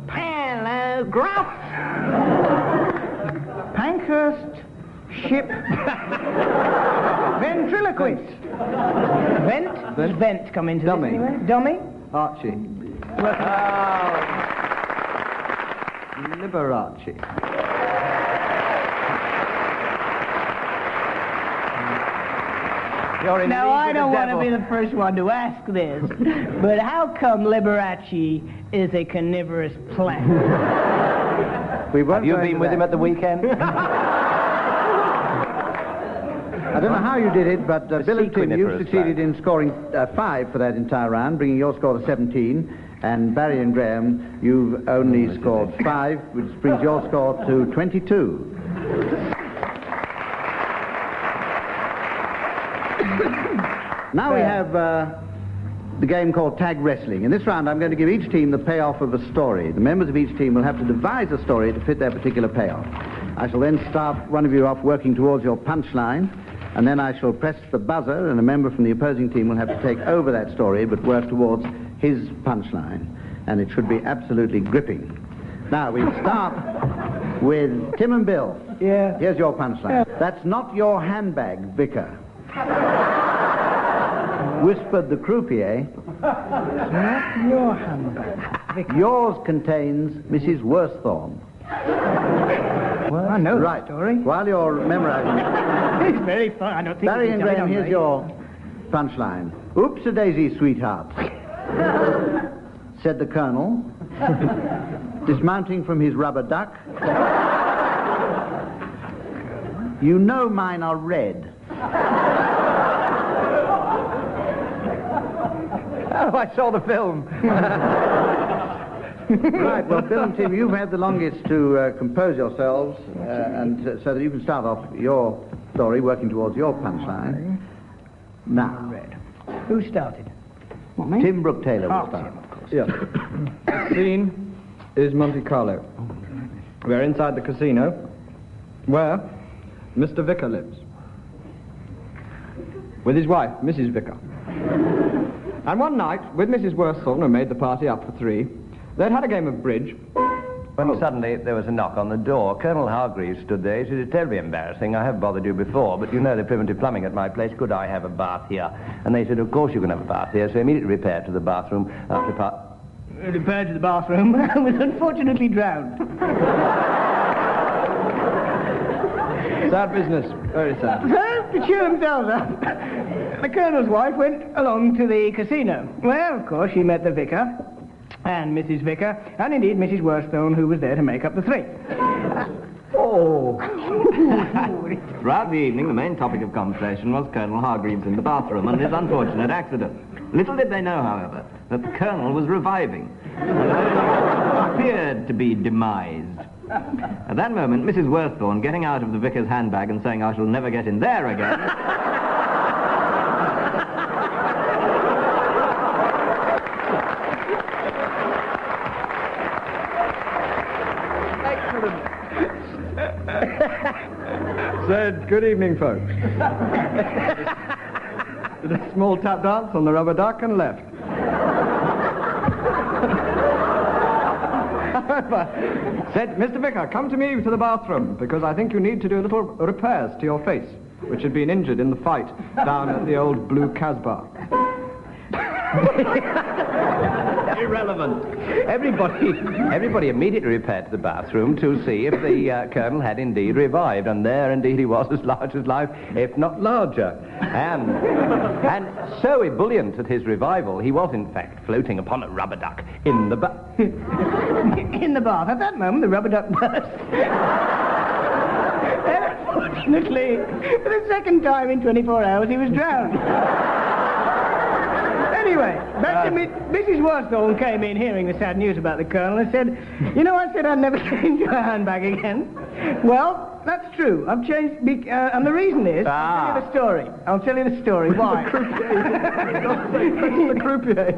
Paragraph. Pankhurst. Ship. Ventriloquist. Vent come into Dummy. this anyway. Dummy. Archie. Liberace. Now, I don't want to be the first one to ask this, but how come Liberace is a carnivorous plant? Have you been with him at the weekend? I don't know how you did it, but Bill and Tim, you succeeded in scoring 5 for that entire round, bringing your score to 17. And Barry and Graham, you've only scored 5, which brings your score to 22. Now we have the game called tag wrestling. In this round, I'm going to give each team the payoff of a story. The members of each team will have to devise a story to fit their particular payoff. I shall then start one of you off working towards your punchline, and then I shall press the buzzer, and a member from the opposing team will have to take over that story but work towards his punchline, and it should be absolutely gripping. Now, we start with Tim and Bill. Yeah. Here's your punchline. That's not your handbag, Vicar. Whispered the croupier. Not your handbag. Yours contains Mrs. Worsthorne. Well, I know right. the story. While you're memorizing... It's very fun. I don't think Barry we and can Graham, here's your punchline. Oops-a-daisy, sweetheart, said the Colonel, dismounting from his rubber duck. You know mine are red. Oh, I saw the film. Right, well, Bill and Tim, you've had the longest to compose yourselves, and so that you can start off your story, working towards your punchline. Now, Who started? Tim Brooke-Taylor will start. Yes. Scene is Monte Carlo. We're inside the casino, where Mr. Vicar lives, with his wife, Mrs. Vicar. And one night, with Mrs. Worthorn, who made the party up for 3, they'd had a game of bridge. When suddenly there was a knock on the door. Colonel Hargreaves stood there. He said, "It's terribly embarrassing. I have bothered you before, but you know the primitive plumbing at my place. Could I have a bath here?" And they said, "Of course you can have a bath here." So immediately repaired to the bathroom after Repaired to the bathroom and was unfortunately drowned. Sad business. Very sad. So, to cheer themselves up, the Colonel's wife went along to the casino, where, of course, she met the Vicar and Mrs. Vicar, and indeed Mrs. Worthorn, who was there to make up the 3. Throughout the evening, the main topic of conversation was Colonel Hargreaves in the bathroom and his unfortunate accident. Little did they know, however, that the Colonel was reviving, and appeared to be demised. At that moment, Mrs. Worthorn, getting out of the Vicar's handbag and saying, "I shall never get in there again," said, "Good evening, folks." Did a small tap dance on the rubber duck and left. However, said, "Mr. Vicar, come to me to the bathroom, because I think you need to do a little repairs to your face, which had been injured in the fight down at the old Blue Casbah." Irrelevant. Everybody immediately repaired to the bathroom to see if the Colonel had indeed revived, and there indeed he was, as large as life, if not larger. And so ebullient at his revival, he was in fact floating upon a rubber duck in the bath. In the bath. At that moment, the rubber duck burst. Unfortunately, for the second time in 24 hours, he was drowned. Anyway, back to Mrs. Worthorn came in hearing the sad news about the Colonel and said, "You know, I said I'd never get into a handbag again." Well, that's true. I've changed, and the reason is, I'll tell you the story. Why? The croupier.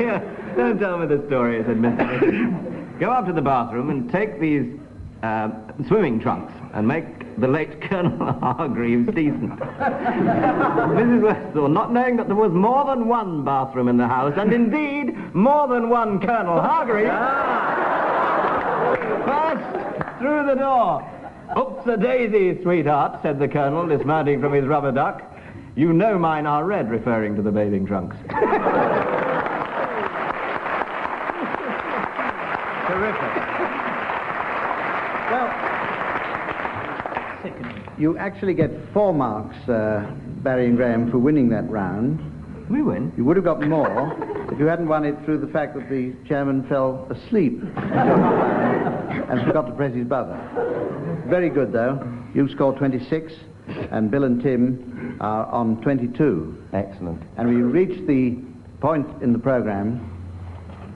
Yeah, don't tell me the story, said Mr. Go up to the bathroom and take these swimming trunks and make the late Colonel Hargreaves decent. Mrs. Westall, not knowing that there was more than one bathroom in the house, and indeed more than one Colonel Hargreaves, burst through the door. "Oops-a-daisy, sweetheart," said the Colonel, dismounting from his rubber duck. "You know mine are red," referring to the bathing trunks. Terrific. Well, you actually get 4 marks, Barry and Graham, for winning that round. We win. You would have got more if you hadn't won it through the fact that the chairman fell asleep and forgot to press his buzzer. Very good, though. You scored 26, and Bill and Tim are on 22. Excellent. And we reached the point in the programme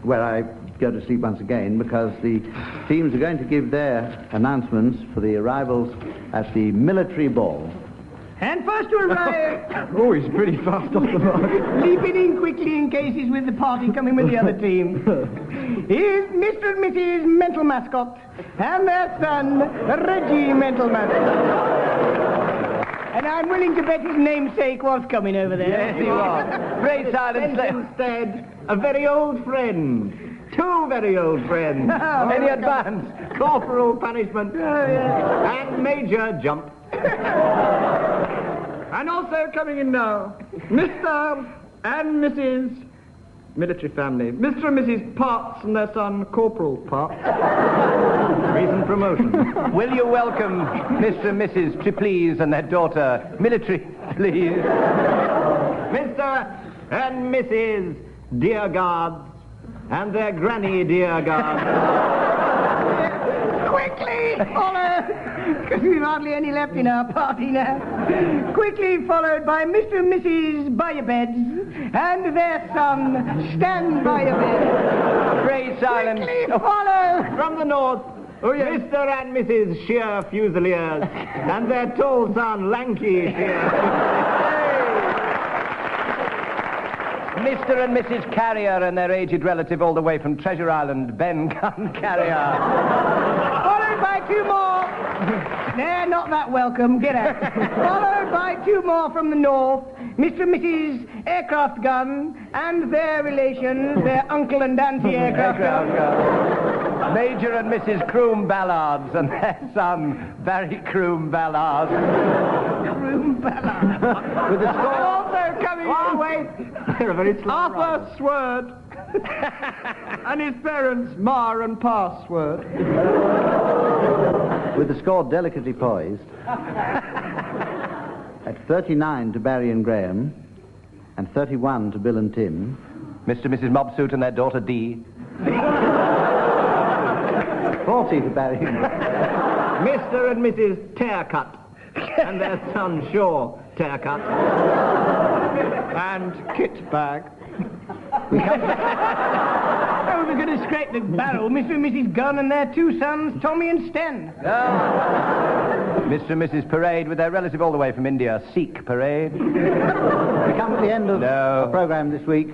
where I go to sleep once again, because the teams are going to give their announcements for the arrivals at the military ball. And first to arrive... Oh, he's pretty fast off the mark. Leaping in quickly in case he's with the party coming with the other team. Is Mr. and Mrs. Mental Mascot and their son, Reggie Mental Mascot. And I'm willing to bet his namesake was coming over there. Yes, he was. Very silent. Instead, a very old friend. 2 very old friends. Any advance? Corporal punishment. And Major jump. And also coming in now, Mr. and Mrs. Military family. Mr. and Mrs. Parts and their son, Corporal Parts. Recent promotion. Will you welcome Mr. and Mrs. Triplease and their daughter, Military, please? Mr. and Mrs. Dear Guards and their granny dear guards. Quick! Quickly followed, because we've hardly any left in our party now. Quickly followed by Mr. and Mrs. By-your-beds and their son, Stand By-your-bed. Pray silence. Quickly follow. From the north, Mr. and Mrs. Sheer Fusiliers and their tall son, Lanky Sheer. Mr. and Mrs. Carrier and their aged relative all the way from Treasure Island, Ben Gun Carrier. Followed by two more. They're not that welcome. Get out. Followed by two more from the north, Mr. and Mrs. Aircraft Gun and their relations, their uncle and auntie Aircraft Gun. Major and Mrs. Croom Ballards and their son, Barry Croom Ballards. Croom Ballards. With the score... Also coming our way, They're a very slow Arthur Sword. and his parents, Mar and Pa Sword. With the score delicately poised. At 39 to Barry and Graham, and 31 to Bill and Tim. Mr. and Mrs. Mobsuit and their daughter Dee. 40 to Barry and Graham. Mr. and Mrs. Tearcut and their son Shaw Tearcut. And Kit Bag. Oh, we're going to scrape the barrel. Mr. and Mrs. Gunn and their two sons, Tommy and Sten. Mr. and Mrs. Parade with their relative all the way from India, Sikh Parade. We come to the end of the programme this week.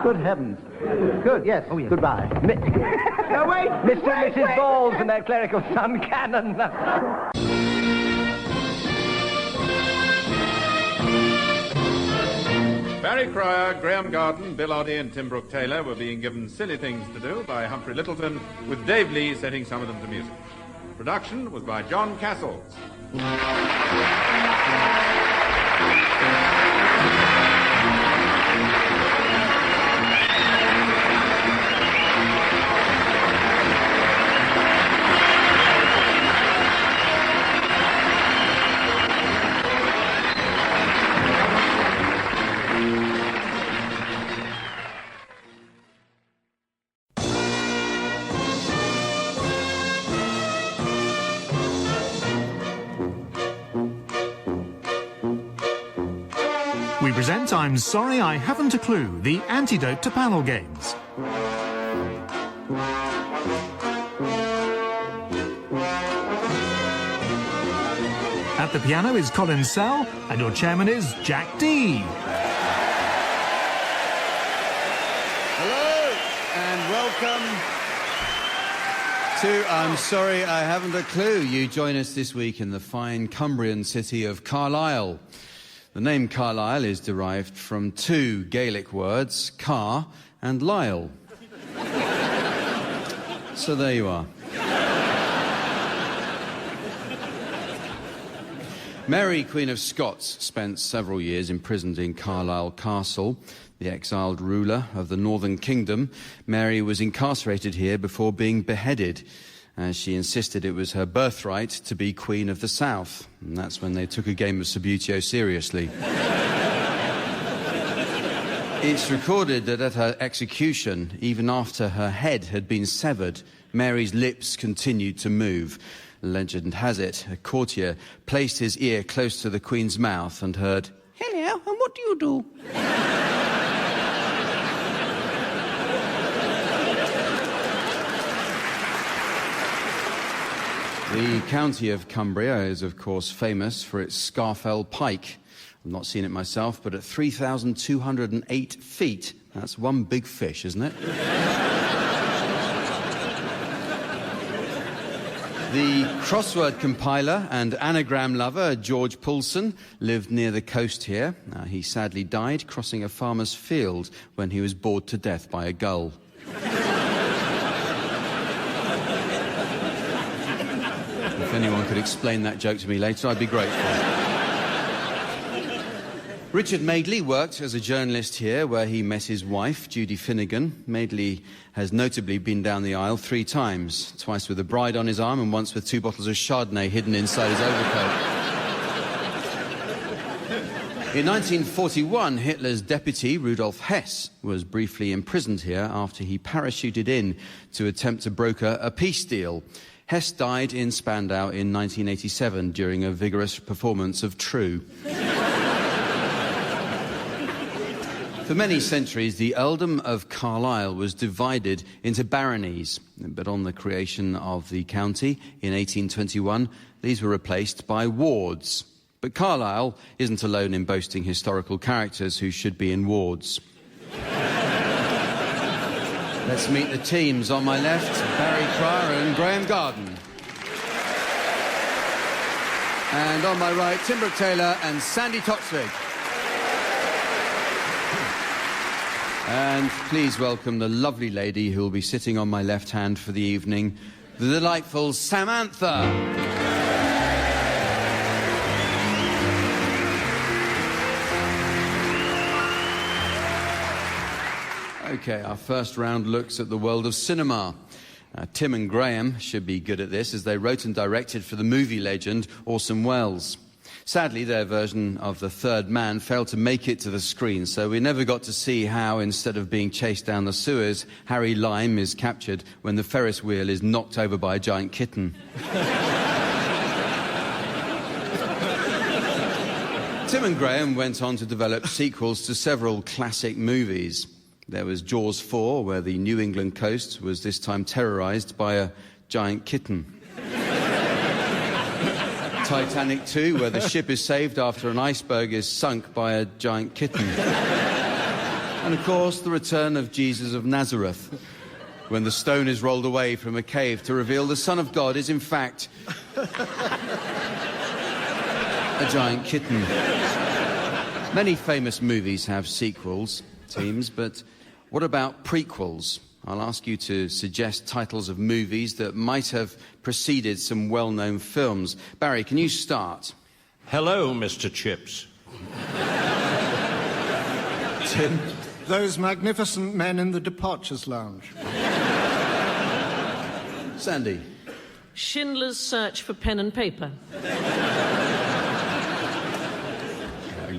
Good heavens. Good, yes. Oh, yes. Goodbye. No, wait. Mr. and Mrs. Balls and their clerical son, Cannon. Barry Cryer, Graham Garden, Bill Oddie and Tim Brooke-Taylor were being given silly things to do by Humphrey Littleton, with Dave Lee setting some of them to music. Production was by John Castles. We present I'm Sorry I Haven't a Clue, the antidote to panel games. At the piano is Colin Sell, and your chairman is Jack D. Hello, and welcome to I'm Sorry I Haven't a Clue. You join us this week in the fine Cumbrian city of Carlisle. The name Carlisle is derived from two Gaelic words, car and Lyle. So there you are. Mary, Queen of Scots, spent several years imprisoned in Carlisle Castle, the exiled ruler of the Northern Kingdom. Mary was incarcerated here before being beheaded, as she insisted it was her birthright to be Queen of the South. And that's when they took a game of Subbuteo seriously. It's recorded that at her execution, even after her head had been severed, Mary's lips continued to move. Legend has it, a courtier placed his ear close to the Queen's mouth and heard, "Hello, and what do you do?" The county of Cumbria is, of course, famous for its Scafell pike. I've not seen it myself, but at 3,208 feet, that's one big fish, isn't it? The crossword compiler and anagram lover, George Poulsen, lived near the coast here. He sadly died crossing a farmer's field when he was bored to death by a gull. If anyone could explain that joke to me later, I'd be grateful. Richard Madeley worked as a journalist here, where he met his wife, Judy Finnegan. Madeley has notably been down the aisle 3 times, twice with a bride on his arm and once with 2 bottles of Chardonnay hidden inside his overcoat. In 1941, Hitler's deputy, Rudolf Hess, was briefly imprisoned here after he parachuted in to attempt to broker a peace deal. Hess died in Spandau in 1987 during a vigorous performance of True. For many centuries, the earldom of Carlisle was divided into baronies, but on the creation of the county in 1821, these were replaced by wards. But Carlisle isn't alone in boasting historical characters who should be in wards. Let's meet the teams. On my left, Barry Cryer and Graham Garden. And on my right, Tim Brooke-Taylor and Sandy Toksvig. And please welcome the lovely lady who will be sitting on my left hand for the evening, the delightful Samantha. Okay, our first round looks at the world of cinema. Tim and Graham should be good at this, as they wrote and directed for the movie legend Orson Welles. Sadly, their version of The Third Man failed to make it to the screen, so we never got to see how, instead of being chased down the sewers, Harry Lime is captured when the Ferris wheel is knocked over by a giant kitten. Tim and Graham went on to develop sequels to several classic movies. There was Jaws 4, where the New England coast was this time terrorised by a giant kitten. Titanic 2, where the ship is saved after an iceberg is sunk by a giant kitten. And, of course, the return of Jesus of Nazareth, when the stone is rolled away from a cave to reveal the Son of God is, in fact, a giant kitten. Many famous movies have sequels, teams, but what about prequels? I'll ask you to suggest titles of movies that might have preceded some well-known films. Barry, can you start? Hello, Mr. Chips. Tim? Those magnificent men in the departures lounge. Sandy? Schindler's Search for Pen and Paper.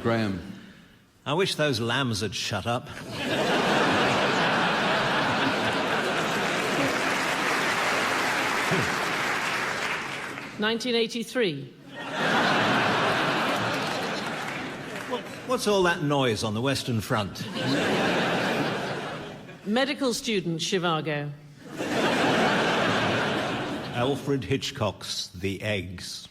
Graham? I wish those lambs had shut up. 1983. What's all that noise on the Western Front? Medical student, Chivago. Alfred Hitchcock's The Eggs.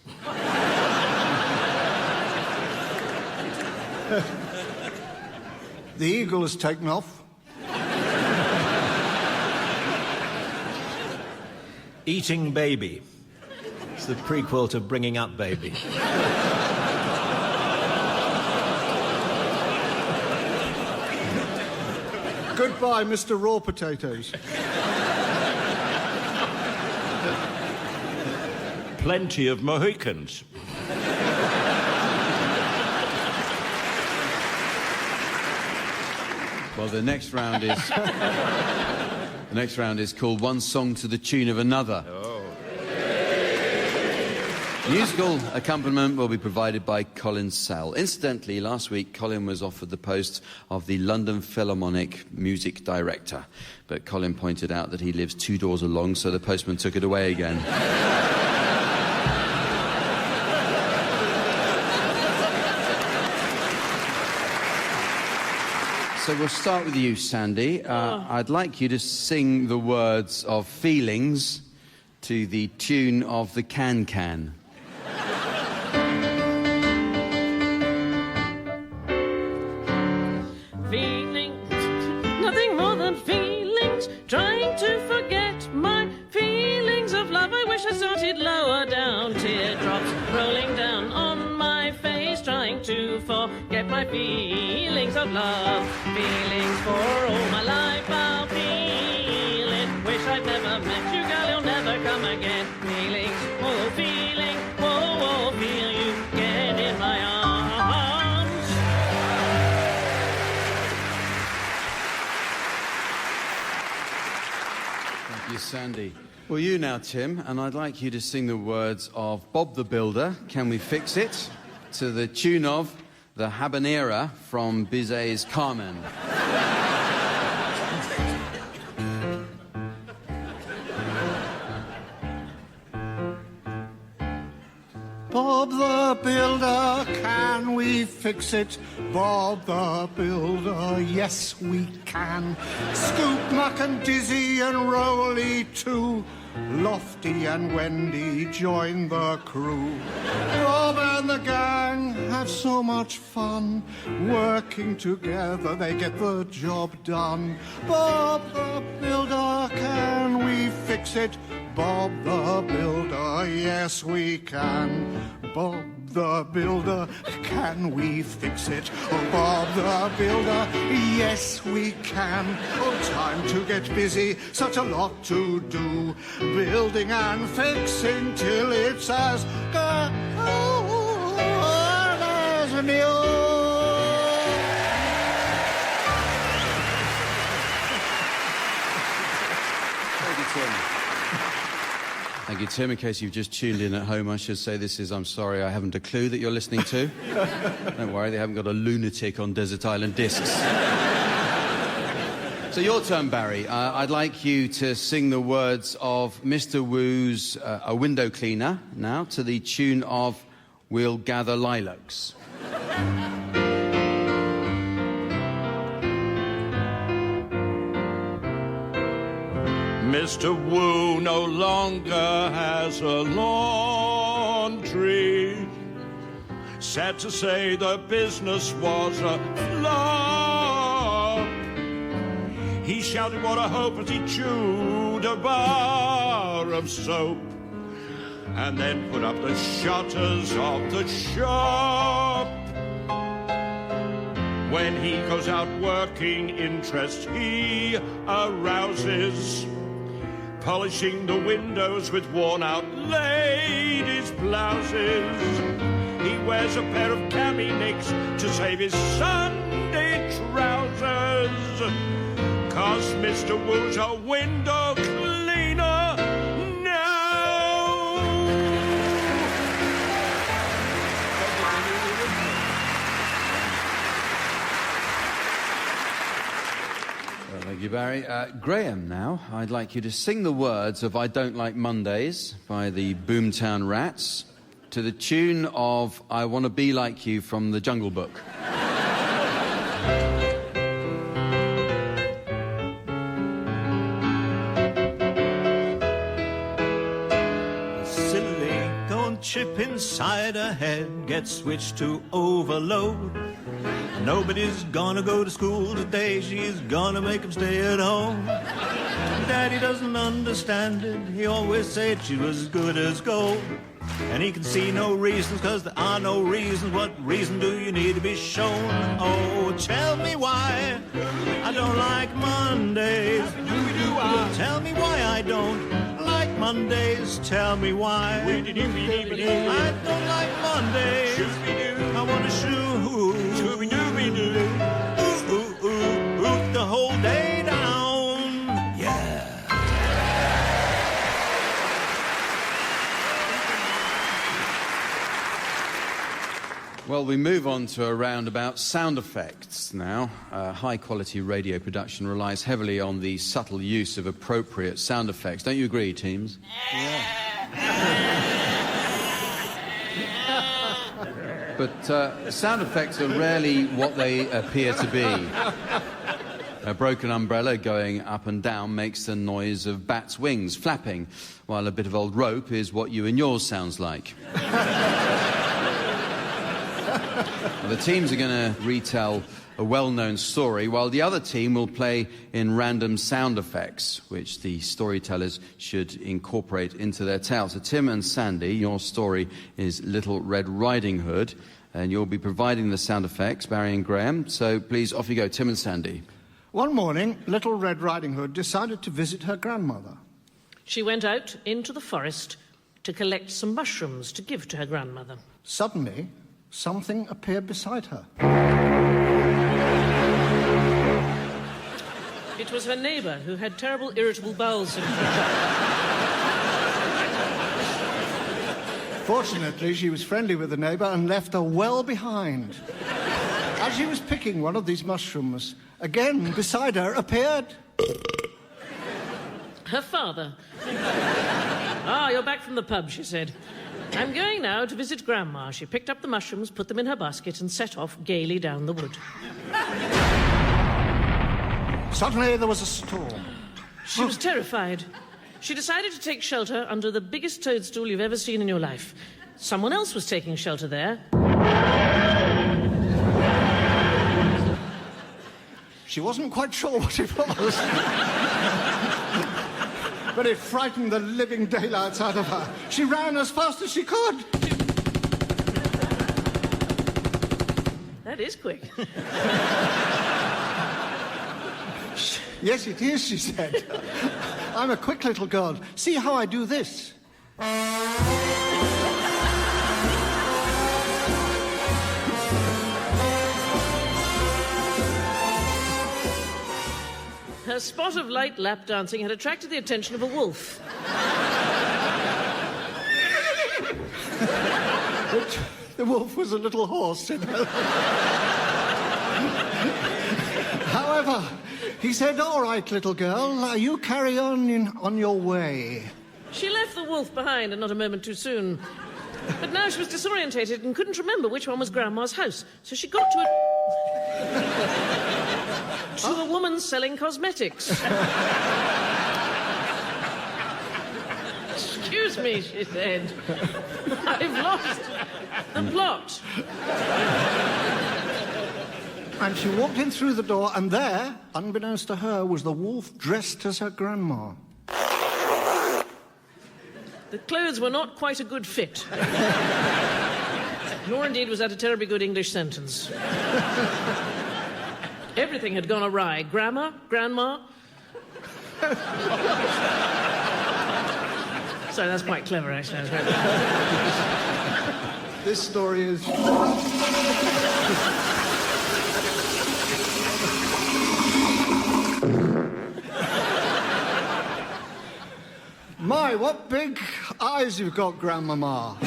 The eagle has taken off. Eating Baby. It's the prequel to Bringing Up Baby. Goodbye, Mr. Raw Potatoes. Plenty of Mohicans. Well, the next round is called One Song to the Tune of Another. Musical accompaniment will be provided by Colin Sell. Incidentally, last week Colin was offered the post of the London Philharmonic music director, but Colin pointed out that he lives 2 doors along, so the postman took it away again. So we'll start with you, Sandy. I'd like you to sing the words of Feelings to the tune of the Can-Can. Feelings, nothing more than feelings, trying to forget my feelings of love. I wish I started lower down, teardrops rolling down on my face, trying to forget my feelings of love. Feelings for all my life, I'll feel it. Wish I'd never met you, girl, you'll never come again. Feelings, oh feeling, oh, oh, feel you get in my arms. Thank you, Sandy. Well, you now, Tim, and I'd like you to sing the words of Bob the Builder, Can We Fix It?, to the tune of the habanera from Bizet's Carmen. Bob the Builder, can we fix it? Bob the Builder, yes we can. Scoop, Muck and Dizzy and Rolly too. Lofty and Wendy join the crew. Bob and the gang have so much fun. Working together they get the job done. Bob the Builder, can we fix it? Bob the Builder, yes we can. Bob the Builder, can we fix it? Oh, Bob the Builder, yes we can. Oh, time to get busy, such a lot to do. Building and fixing till it's as good as new. Thank you, Tim. In case you've just tuned in at home, I should say this is I'm Sorry I Haven't a Clue that you're listening to. Don't worry, they haven't got a lunatic on Desert Island Discs. So your turn, Barry. I'd like you to sing the words of Mr. Woo's A Window Cleaner now to the tune of We'll Gather Lilacs. Mr. Wu no longer has a laundry. Sad to say the business was a flop. He shouted what a hope as he chewed a bar of soap and then put up the shutters of the shop. When he goes out working, interest he arouses, polishing the windows with worn-out ladies' blouses. He wears a pair of cami nicks to save his Sunday trousers, 'cause Mr. Wu's a window cleaner now. Well, thank you, Barry. Graham, now, I'd like you to sing the words of I Don't Like Mondays by the Boomtown Rats to the tune of I Want to Be Like You from the Jungle Book. Silly, don't chip inside her head, get switched to overload. Nobody's gonna go to school today, she's gonna make him stay at home. Daddy doesn't understand it, he always said she was as good as gold. And he can see no reasons, 'cause there are no reasons. What reason do you need to be shown? Oh, tell me why I don't like Mondays. Tell me why I don't like Mondays. Tell me why I don't like Mondays. I want to shoo the whole day down. Yeah. Well, we move on to a round about sound effects now. High-quality radio production relies heavily on the subtle use of appropriate sound effects. Don't you agree, teams? Yeah. But sound effects are rarely what they appear to be. A broken umbrella going up and down makes the noise of bats' wings flapping, while a bit of old rope is what you and yours sounds like. The teams are going to retell a well-known story, while the other team will play in random sound effects, which the storytellers should incorporate into their tale. So Tim and Sandy, your story is Little Red Riding Hood, and you'll be providing the sound effects, Barry and Graham. So please, off you go, Tim and Sandy. One morning, Little Red Riding Hood decided to visit her grandmother. She went out into the forest to collect some mushrooms to give to her grandmother. Suddenly, something appeared beside her. It was her neighbour who had terrible irritable bowel syndrome. Fortunately, she was friendly with the neighbour and left her well behind. As she was picking one of these mushrooms, again beside her appeared... Her father. Ah, you're back from the pub, she said. I'm going now to visit Grandma. She picked up the mushrooms, put them in her basket, and set off gaily down the wood. Suddenly there was a storm. She was terrified. She decided to take shelter under the biggest toadstool you've ever seen in your life. Someone else was taking shelter there. She wasn't quite sure what it was. But it frightened the living daylights out of her. She ran as fast as she could. That is quick. Yes, it is, she said. I'm a quick little girl. See how I do this. Her spot of light lap dancing had attracted the attention of a wolf. The wolf was a little horse, you know. However, he said, "All right, little girl, you carry on your way." She left the wolf behind, and not a moment too soon. But now she was disorientated and couldn't remember which one was Grandma's house. So she got to a woman selling cosmetics. Excuse me, she said. I've lost the plot. And she walked in through the door, and there, unbeknownst to her, was the wolf dressed as her grandma. The clothes were not quite a good fit. Nor indeed was that a terribly good English sentence. Everything had gone awry. Grandma. Sorry, that's quite clever, actually. This story is... My, what big eyes you've got, Grandmama.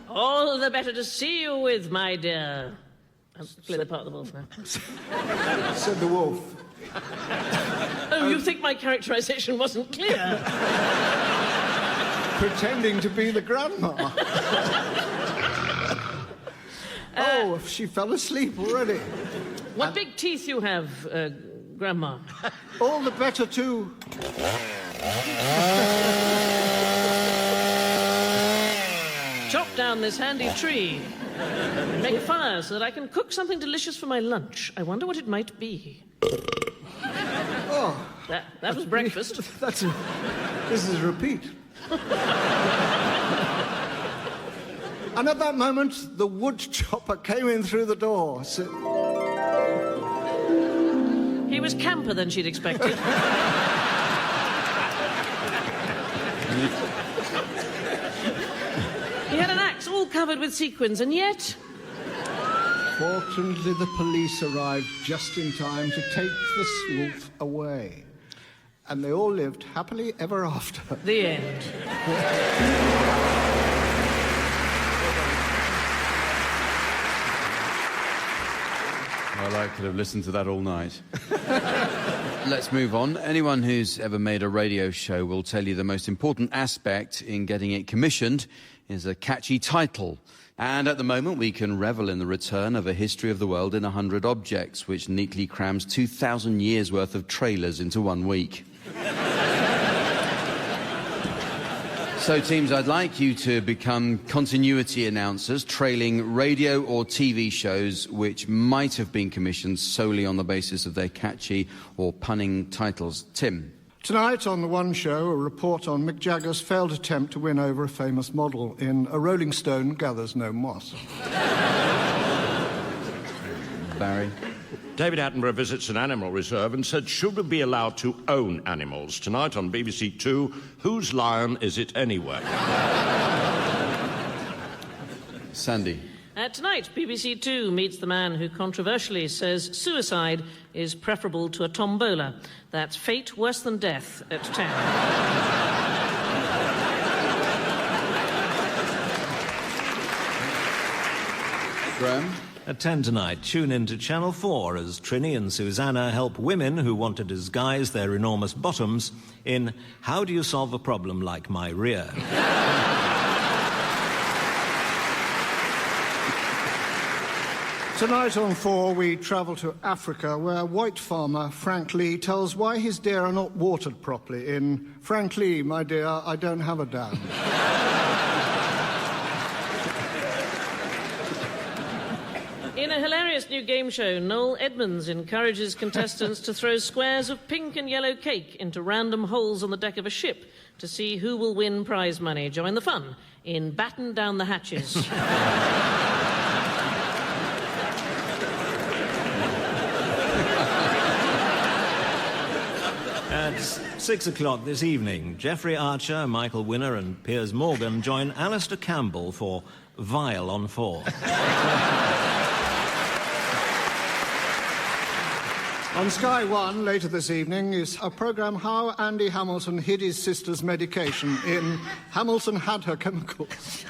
All the better to see you with, my dear. I'll play the part of the wolf now. Said the wolf. Oh, you think my characterization wasn't clear? Pretending to be the grandma. Oh, she fell asleep already. What big teeth you have, Grandma. All the better, too. Chop down this handy tree. Make a fire so that I can cook something delicious for my lunch. I wonder what it might be. Oh. That was breakfast. This is a repeat. And at that moment, the wood chopper came in through the door. He was camper than she'd expected. He had an axe all covered with sequins, and yet... Fortunately, the police arrived just in time to take the wolf away. And they all lived happily ever after. The end. Well, I could have listened to that all night. Let's move on. Anyone who's ever made a radio show will tell you the most important aspect in getting it commissioned is a catchy title. And at the moment, we can revel in the return of A History of the World in 100 Objects, which neatly crams 2,000 years' worth of trailers into 1 week. So, teams, I'd like you to become continuity announcers, trailing radio or TV shows which might have been commissioned solely on the basis of their catchy or punning titles. Tim. Tonight on The One Show, a report on Mick Jagger's failed attempt to win over a famous model in A Rolling Stone Gathers No Moss. Barry. David Attenborough visits an animal reserve and said, should we be allowed to own animals? Tonight on BBC Two, whose lion is it anyway? Sandy. Tonight, BBC Two meets the man who controversially says suicide is preferable to a tombola. That's fate worse than death at 10. Graham. At 10 tonight, tune in to Channel 4 as Trini and Susanna help women who want to disguise their enormous bottoms in How Do You Solve a Problem Like My Rear? Tonight on 4, we travel to Africa, where white farmer Frank Lee tells why his deer are not watered properly in Frank Lee, my dear, I don't have a dam. In a hilarious new game show, Noel Edmonds encourages contestants to throw squares of pink and yellow cake into random holes on the deck of a ship to see who will win prize money. Join the fun in Batten Down the Hatches. At 6 o'clock this evening, Geoffrey Archer, Michael Winner and Piers Morgan join Alistair Campbell for Vile on 4. On Sky One, later this evening, is a programme How Andy Hamilton Hid His Sister's Medication in Hamilton Had Her Chemicals.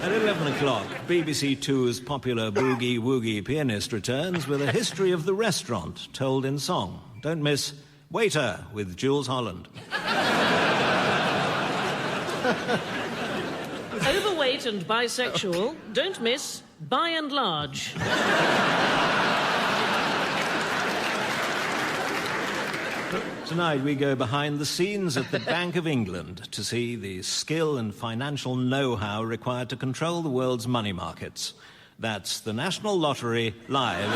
At 11 o'clock, BBC Two's popular Boogie Woogie pianist returns with a history of the restaurant told in song. Don't miss Waiter with Jules Holland. Overweight and bisexual, don't miss By and Large. Tonight we go behind the scenes at the Bank of England to see the skill and financial know-how required to control the world's money markets. That's the National Lottery live.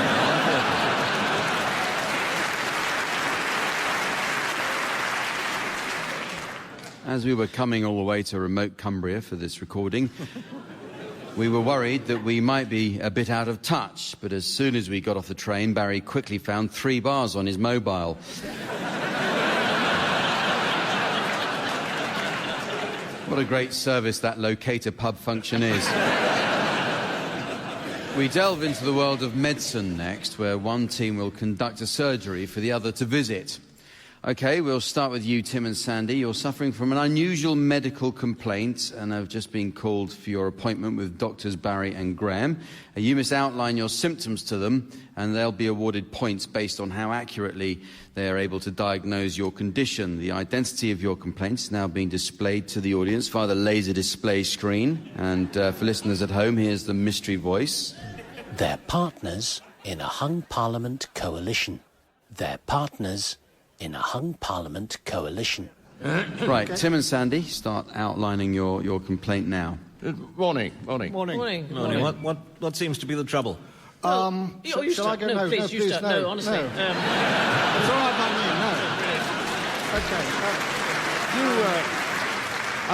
As we were coming all the way to remote Cumbria for this recording, we were worried that we might be a bit out of touch, but as soon as we got off the train, Barry quickly found 3 bars on his mobile. What a great service that locator pub function is. We delve into the world of medicine next, where one team will conduct a surgery for the other to visit. OK, we'll start with you, Tim and Sandy. You're suffering from an unusual medical complaint and have just been called for your appointment with Doctors Barry and Graham. You must outline your symptoms to them, and they'll be awarded points based on how accurately they are able to diagnose your condition. The identity of your complaint is now being displayed to the audience via the laser display screen. And for listeners at home, here's the mystery voice. They're partners in a hung parliament coalition. They're partners in a hung parliament coalition. Right, Tim and Sandy, start outlining your complaint now. Morning. What seems to be the trouble? Shall I go? No, please, you start. No, honestly. No. It's all right by me, no.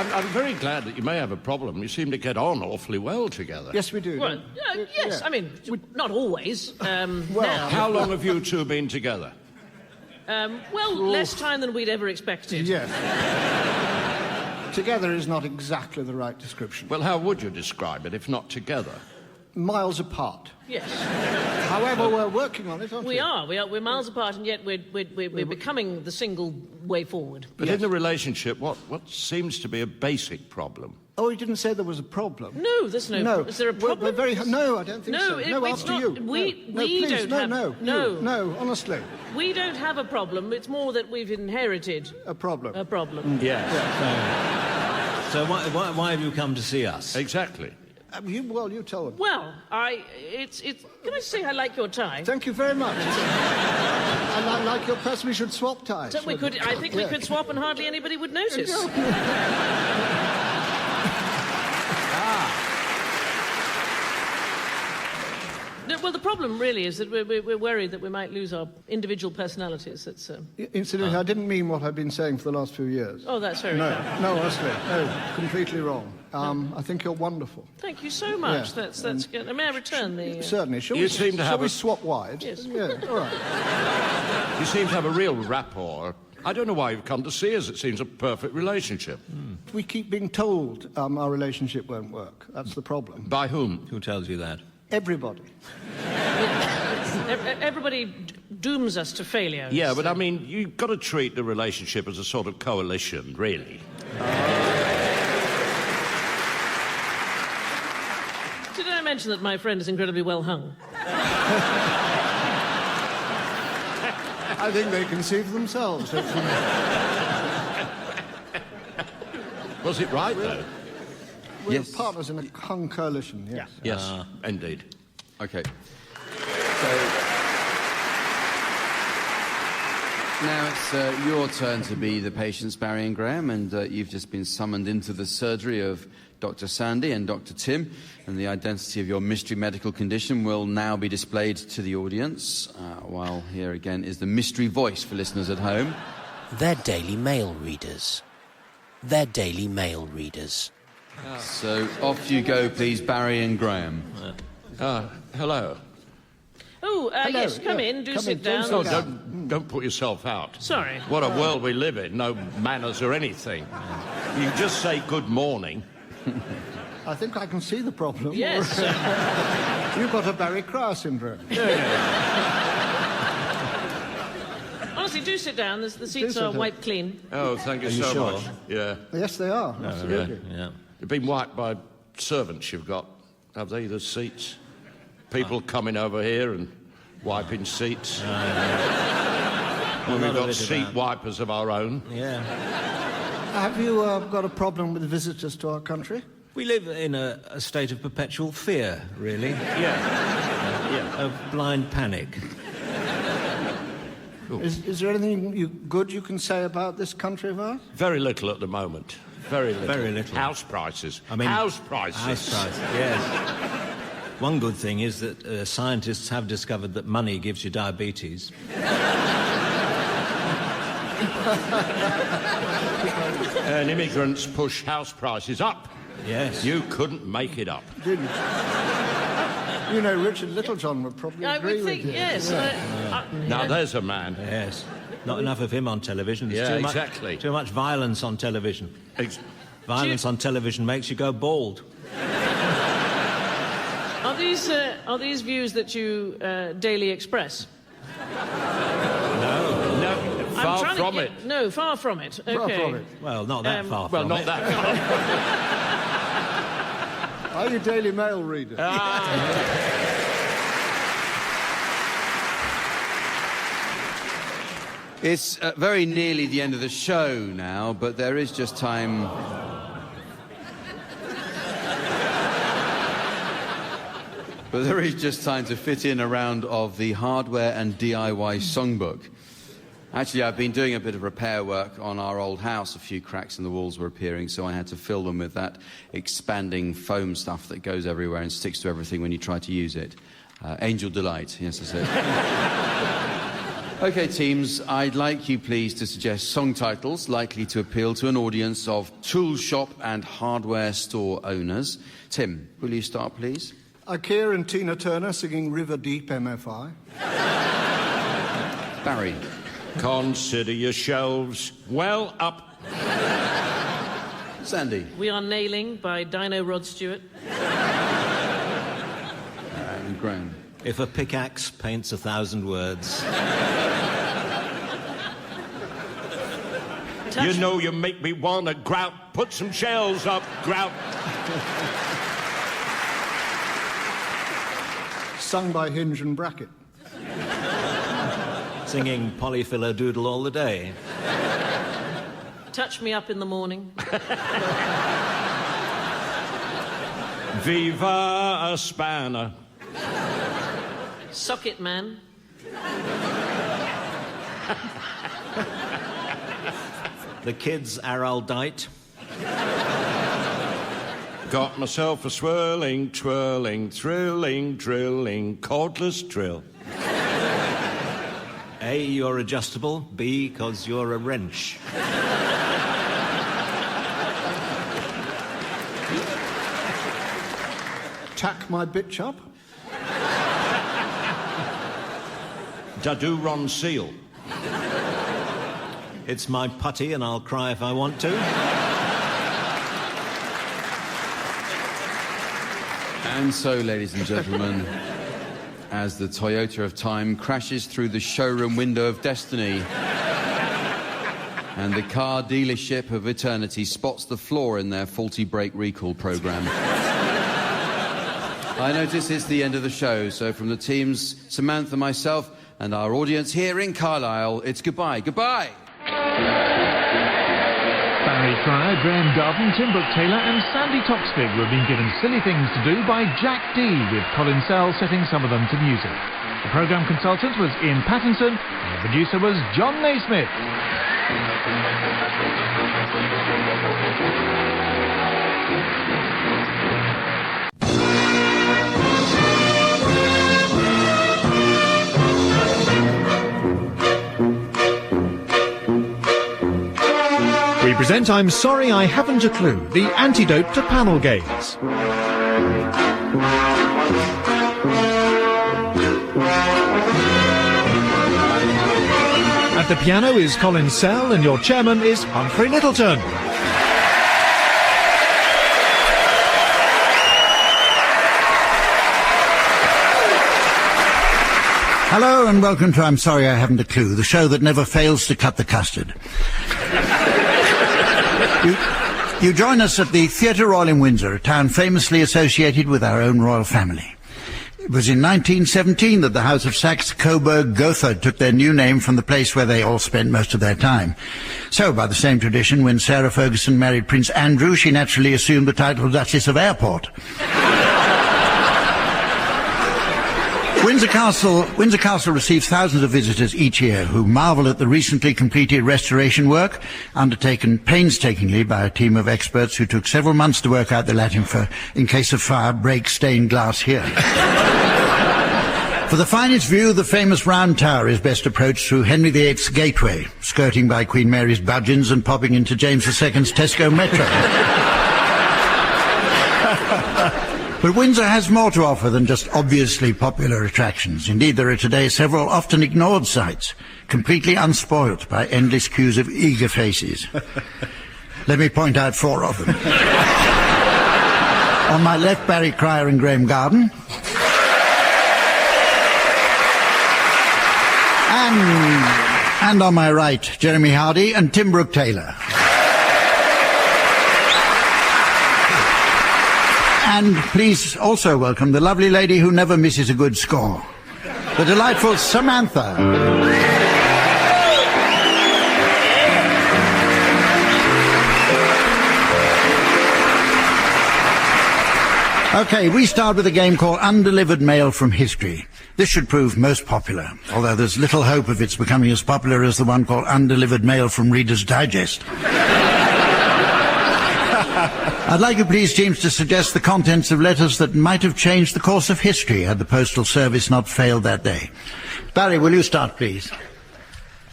Okay. I'm very glad that you may have a problem. You seem to get on awfully well together. Yes, we do. Well, yes, yeah. I mean, not always. Now. How long have you two been together? Less time than we'd ever expected. Yes. Together is not exactly the right description. Well, how would you describe it if not together? Miles apart. Yes. However, we're working on it, aren't we? We're miles apart, and yet we're becoming the single way forward. But in the relationship, what seems to be a basic problem? Oh, he didn't say there was a problem. No, there's no. Is there a problem? No, I don't think so. No, it's after not. you. We don't have. No, honestly. We don't have a problem. It's more that we've inherited a problem. Yes. So why have you come to see us? Exactly. You tell them. Well, can I say I like your tie? Thank you very much. I like your press. We should swap ties. So we could. I think we could swap, and hardly anybody would notice. No, well, the problem really is that we're worried that we might lose our individual personalities. That's. Incidentally, I didn't mean what I've been saying for the last few years. Oh, that's very kind. No, honestly, no, completely wrong. I think you're wonderful. Thank you so much. Yeah. That's good. May I return the? Certainly. Shall we swap wide? Yes. Yeah. All right. You seem to have a real rapport. I don't know why you've come to see us. It seems a perfect relationship. We keep being told our relationship won't work. That's the problem. By whom? Who tells you that? Everybody. Everybody dooms us to failure. Yeah, but I mean, you've got to treat the relationship as a sort of coalition, really. mention that my friend is incredibly well hung? I think they can see for themselves. Was it right, though? We're Yes. partners in a hung coalition, yes. Yes, indeed. Okay. So now it's your turn to be the patients, Barry and Graham, and you've just been summoned into the surgery of Dr. Sandy and Dr. Tim, and the identity of your mystery medical condition will now be displayed to the audience, while here again is the mystery voice for listeners at home. They're Daily Mail readers. They're Daily Mail readers. So off you go, please, Barry and Graham. Hello. Oh, yes, come in, do sit down. No, don't put yourself out. Sorry. What a world we live in. No manners or anything. You just say good morning. I think I can see the problem. Yes. You've got a Barry Cryer syndrome. Honestly, do sit down. The seats are wiped clean. Oh, thank you so much. Yeah. Yes, they are. Absolutely. Yeah. They've been wiped by servants you've got, have they, the seats? People coming over here and wiping seats. Well, we've got seat wipers of our own. Yeah. Have you got a problem with visitors to our country? We live in a state of perpetual fear, really. Yeah. Of blind panic. Is there anything good you can say about this country of ours? Very little at the moment. Very little. Very little. House prices. House prices, yes. One good thing is that scientists have discovered that money gives you diabetes. And immigrants push house prices up. Yes. You couldn't make it up. Didn't. You know, Richard Littlejohn would probably agree with you. Yes. Now there's a man. Yes. Not enough of him on television. There's exactly. Too much violence on television. Violence on television makes you go bald. Are these views that you daily express? No. Far from it. No, far from it. Okay. Far from it. Well, not that far from it. Well, not that far. Are you Daily Mail readers? It's very nearly the end of the show now, but there is just time... But there is just time to fit in a round of the hardware and DIY songbook. Actually, I've been doing a bit of repair work on our old house. A few cracks in the walls were appearing, so I had to fill them with that expanding foam stuff that goes everywhere and sticks to everything when you try to use it. Angel Delight, yes, that's it. OK, teams, I'd like you, please, to suggest song titles likely to appeal to an audience of tool shop and hardware store owners. Tim, will you start, please? IKEA and Tina Turner singing River Deep MFI. Barry. Consider your shelves well up. Sandy. We Are Nailing by Dino Rod Stewart. And Graham. If a pickaxe paints 1,000 words. You know you make me want to grout. Put some shelves up, grout. Sung by Hinge and Brackett. Singing Polyfiller Doodle all the day. Touch Me Up in the Morning. Viva a spanner. Socket Man. The Kids Araldite. Got myself a swirling, twirling, thrilling, drilling, cordless drill. A, you're adjustable. B, because you're a wrench. Tack my bitch up. Dadu Ron Seal. It's my putty and I'll cry if I want to. And so, ladies and gentlemen, as the Toyota of Time crashes through the showroom window of destiny and the car dealership of eternity spots the flaw in their faulty brake recall program. I notice it's the end of the show, so from the teams Samantha, myself, and our audience here in Carlisle, it's goodbye. Goodbye! Barry Cryer, Graham Garden, Tim Brooke-Taylor and Sandy Toksvig were being given silly things to do by Jack D, with Colin Sell setting some of them to music. The programme consultant was Ian Pattinson and the producer was John Naismith. We present I'm Sorry I Haven't a Clue, the antidote to panel games. At the piano is Colin Sell and your chairman is Humphrey Littleton. Hello and welcome to I'm Sorry I Haven't a Clue, the show that never fails to cut the custard. You join us at the Theatre Royal in Windsor, a town famously associated with our own royal family. It was in 1917 that the House of Saxe-Coburg-Gotha took their new name from the place where they all spent most of their time. So, by the same tradition, when Sarah Ferguson married Prince Andrew, she naturally assumed the title Duchess of Airport. Windsor Castle receives thousands of visitors each year who marvel at the recently completed restoration work undertaken painstakingly by a team of experts who took several months to work out the Latin for "in case of fire, break stained glass here." For the finest view, the famous round tower is best approached through Henry VIII's gateway, skirting by Queen Mary's Budgeons and popping into James II's Tesco Metro. But Windsor has more to offer than just obviously popular attractions. Indeed, there are today several often ignored sights, completely unspoilt by endless queues of eager faces. Let me point out 4 of them. On my left, Barry Cryer and Graham Garden. And on my right, Jeremy Hardy and Tim Brooke-Taylor. And please also welcome the lovely lady who never misses a good score, the delightful Samantha. Okay, we start with a game called Undelivered Mail from History. This should prove most popular, although there's little hope of its becoming as popular as the one called Undelivered Mail from Reader's Digest. I'd like you please, teams, to suggest the contents of letters that might have changed the course of history had the Postal Service not failed that day. Barry, will you start, please?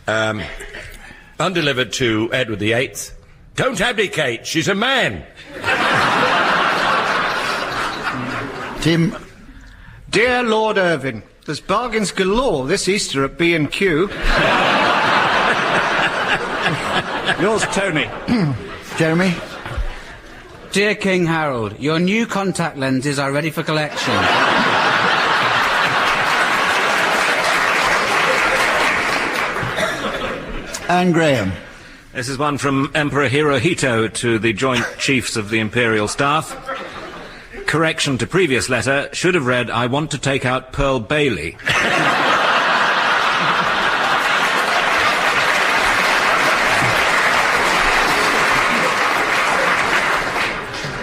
Undelivered to Edward VIII. Don't abdicate, she's a man. Tim. Dear Lord Irving, there's bargains galore this Easter at B&Q. Yours, Tony. Jeremy. Dear King Harold, your new contact lenses are ready for collection. And Graham. This is one from Emperor Hirohito to the Joint Chiefs of the Imperial Staff. Correction to previous letter should have read, I want to take out Pearl Bailey.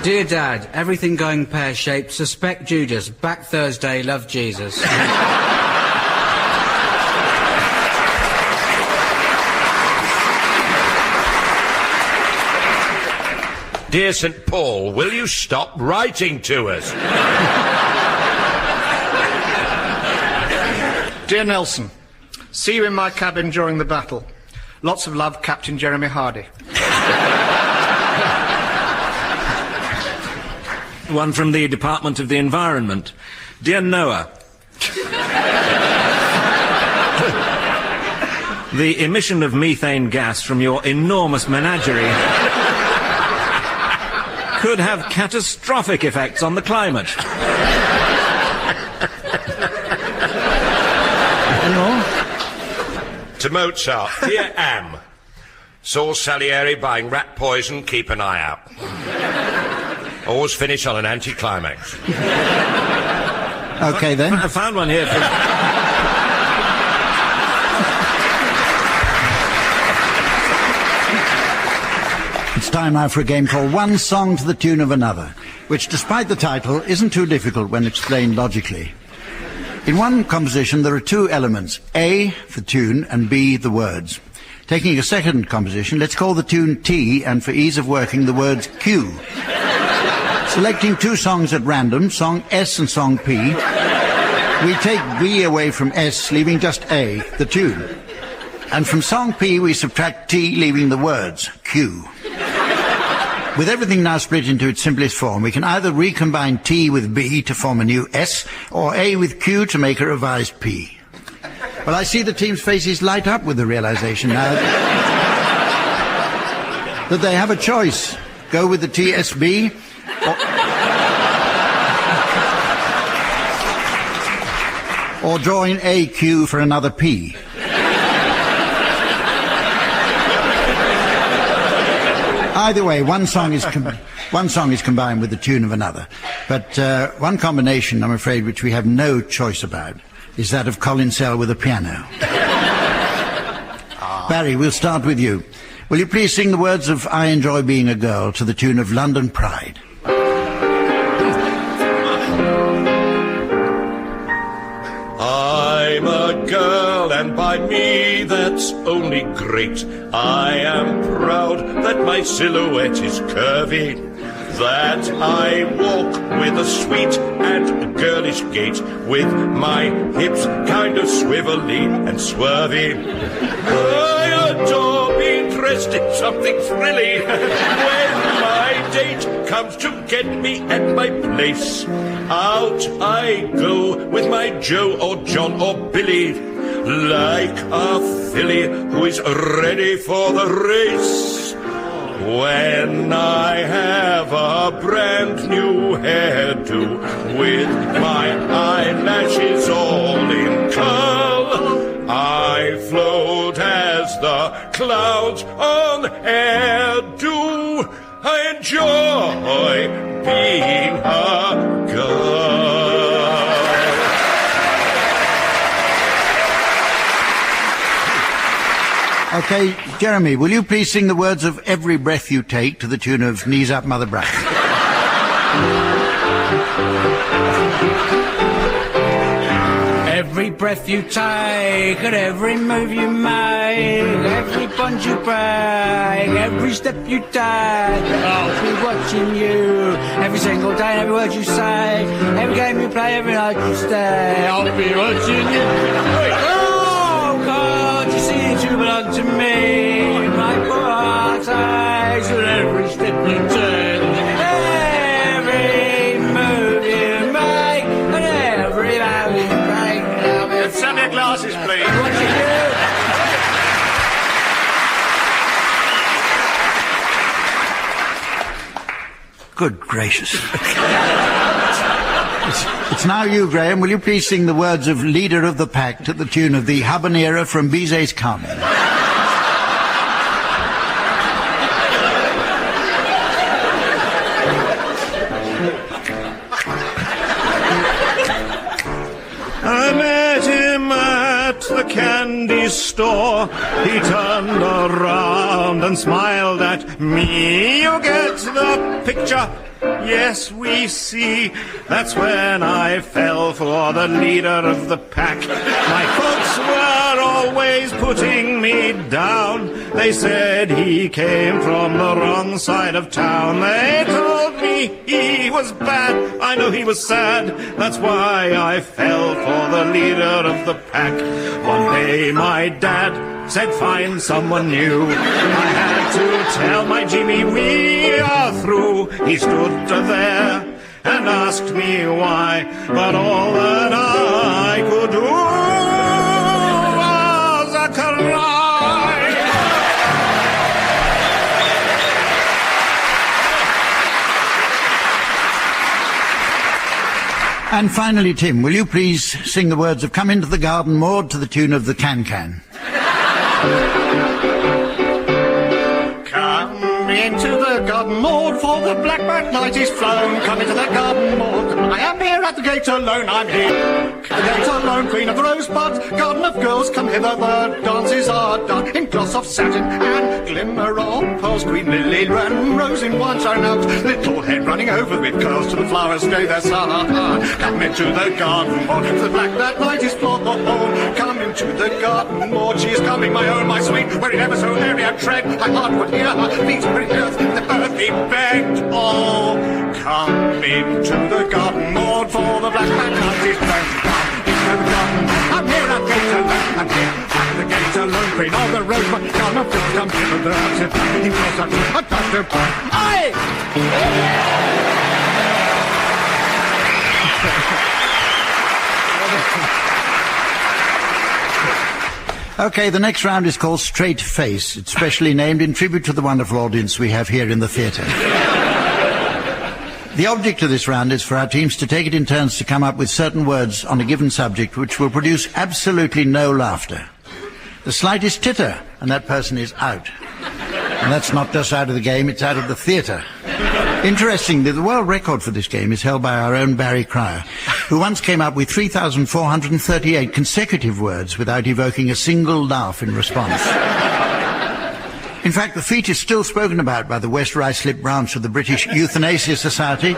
Dear Dad, everything going pear-shaped, suspect Judas, back Thursday, love Jesus. Dear St. Paul, will you stop writing to us? Dear Nelson, see you in my cabin during the battle. Lots of love, Captain Jeremy Hardy. One from the Department of the Environment. Dear Noah, the emission of methane gas from your enormous menagerie could have catastrophic effects on the climate. To Mozart, dear Am, saw Salieri buying rat poison, keep an eye out. Always finish on an anticlimax. OK, then. I found one here. It's time now for a game called One Song to the Tune of Another, which, despite the title, isn't too difficult when explained logically. In one composition, there are two elements, A, the tune, and B, the words. Taking a second composition, let's call the tune T, and for ease of working, the words Q. Selecting two songs at random, song S and song P, we take B away from S, leaving just A, the tune. And from song P, we subtract T, leaving the words Q. With everything now split into its simplest form, we can either recombine T with B to form a new S, or A with Q to make a revised P. Well, I see the team's faces light up with the realization now that they have a choice. Go with the TSB, or join AQ for another P. Either way, one song is combined with the tune of another. But one combination, I'm afraid, which we have no choice about, is that of Colin Sell with a piano. Barry, we'll start with you. Will you please sing the words of I Enjoy Being a Girl to the tune of London Pride? I'm a girl, and by me that's only great. I am proud that my silhouette is curvy, that I walk with a sweet and girlish gait, with my hips kind of swivelly and swervy. I adore being dressed in something frilly when my date comes to get me at my place. Out I go with my Joe or John or Billy, like a filly who is ready for the race. When I have a brand new hairdo, with my eyelashes all in curl, I float as the clouds on air do. I enjoy being a girl. Okay, Jeremy, will you please sing the words of Every Breath You Take to the tune of Knees Up, Mother Brown? Every breath you take, and every move you make, every bond you break, every step you take, I'll be watching you every single day, and every word you say, every game you play, every night you stay, I'll be watching you. Oh God, you see that you belong to me, my poor heart aches with every step you take, every move you make, and every vow you break. Let's have your glasses, please. What you do? Good gracious. It's now you, Graham. Will you please sing the words of Leader of the Pack to the tune of the Habanera from Bizet's Carmen? I met him at the candy store. He turned around and smiled at me. You get the picture? Yes, we see. That's when I fell for the leader of the pack. My folks were always putting me down. They said he came from the wrong side of town. They told me he was bad. I know he was sad. That's why I fell for the leader of the pack. One day my dad said find someone new. I had to tell my Jimmy we are through. He stood there and asked me why, but all that I could do was a cry. And finally, Tim, will you please sing the words of Come Into the Garden Maud to the tune of the Can-Can? Come into the garden, Maud, for the blackbird night is flown. Come into the garden, Maud, I am here at the gate alone, I'm here. At the gate alone, queen of the rosebuds, garden of girls, come hither, the dances are done. In gloss of satin and glimmer of pearls, Queen Lily ran, rose in wine shine out, little head running over with curls to the flowers stay their sun. Come into the garden, or the black that night is flawed. Come into the garden, Maud, she is coming, my own, my sweet, where it ever so airy and tread, my heart would hear her beat, where it earth, the earthy begged. Oh, come into the garden, Maud, for the black that night is fled. Come into the garden, I'm here at the gate alone, I'm here at the gate alone, queen of the rose, but garden of girls, come hither, the house is he was a doctor, aye! Okay, the next round is called Straight Face. It's specially named in tribute to the wonderful audience we have here in the theatre. The object of this round is for our teams to take it in turns to come up with certain words on a given subject which will produce absolutely no laughter. The slightest titter, and that person is out. And that's not just out of the game, it's out of the theatre. Interestingly, the world record for this game is held by our own Barry Cryer, who once came up with 3,438 consecutive words without evoking a single laugh in response. In fact, the feat is still spoken about by the West Ruislip branch of the British Euthanasia Society.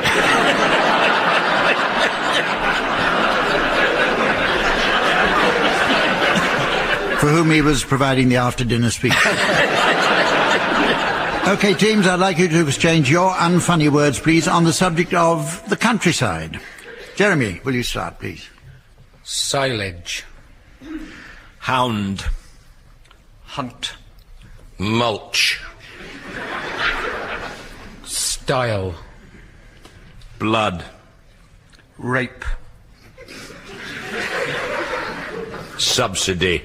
For whom he was providing the after-dinner speech. Okay, teams, I'd like you to exchange your unfunny words, please, on the subject of the countryside. Jeremy, will you start, please? Silage. Hound. Hunt. Mulch. Style. Blood. Rape. Subsidy.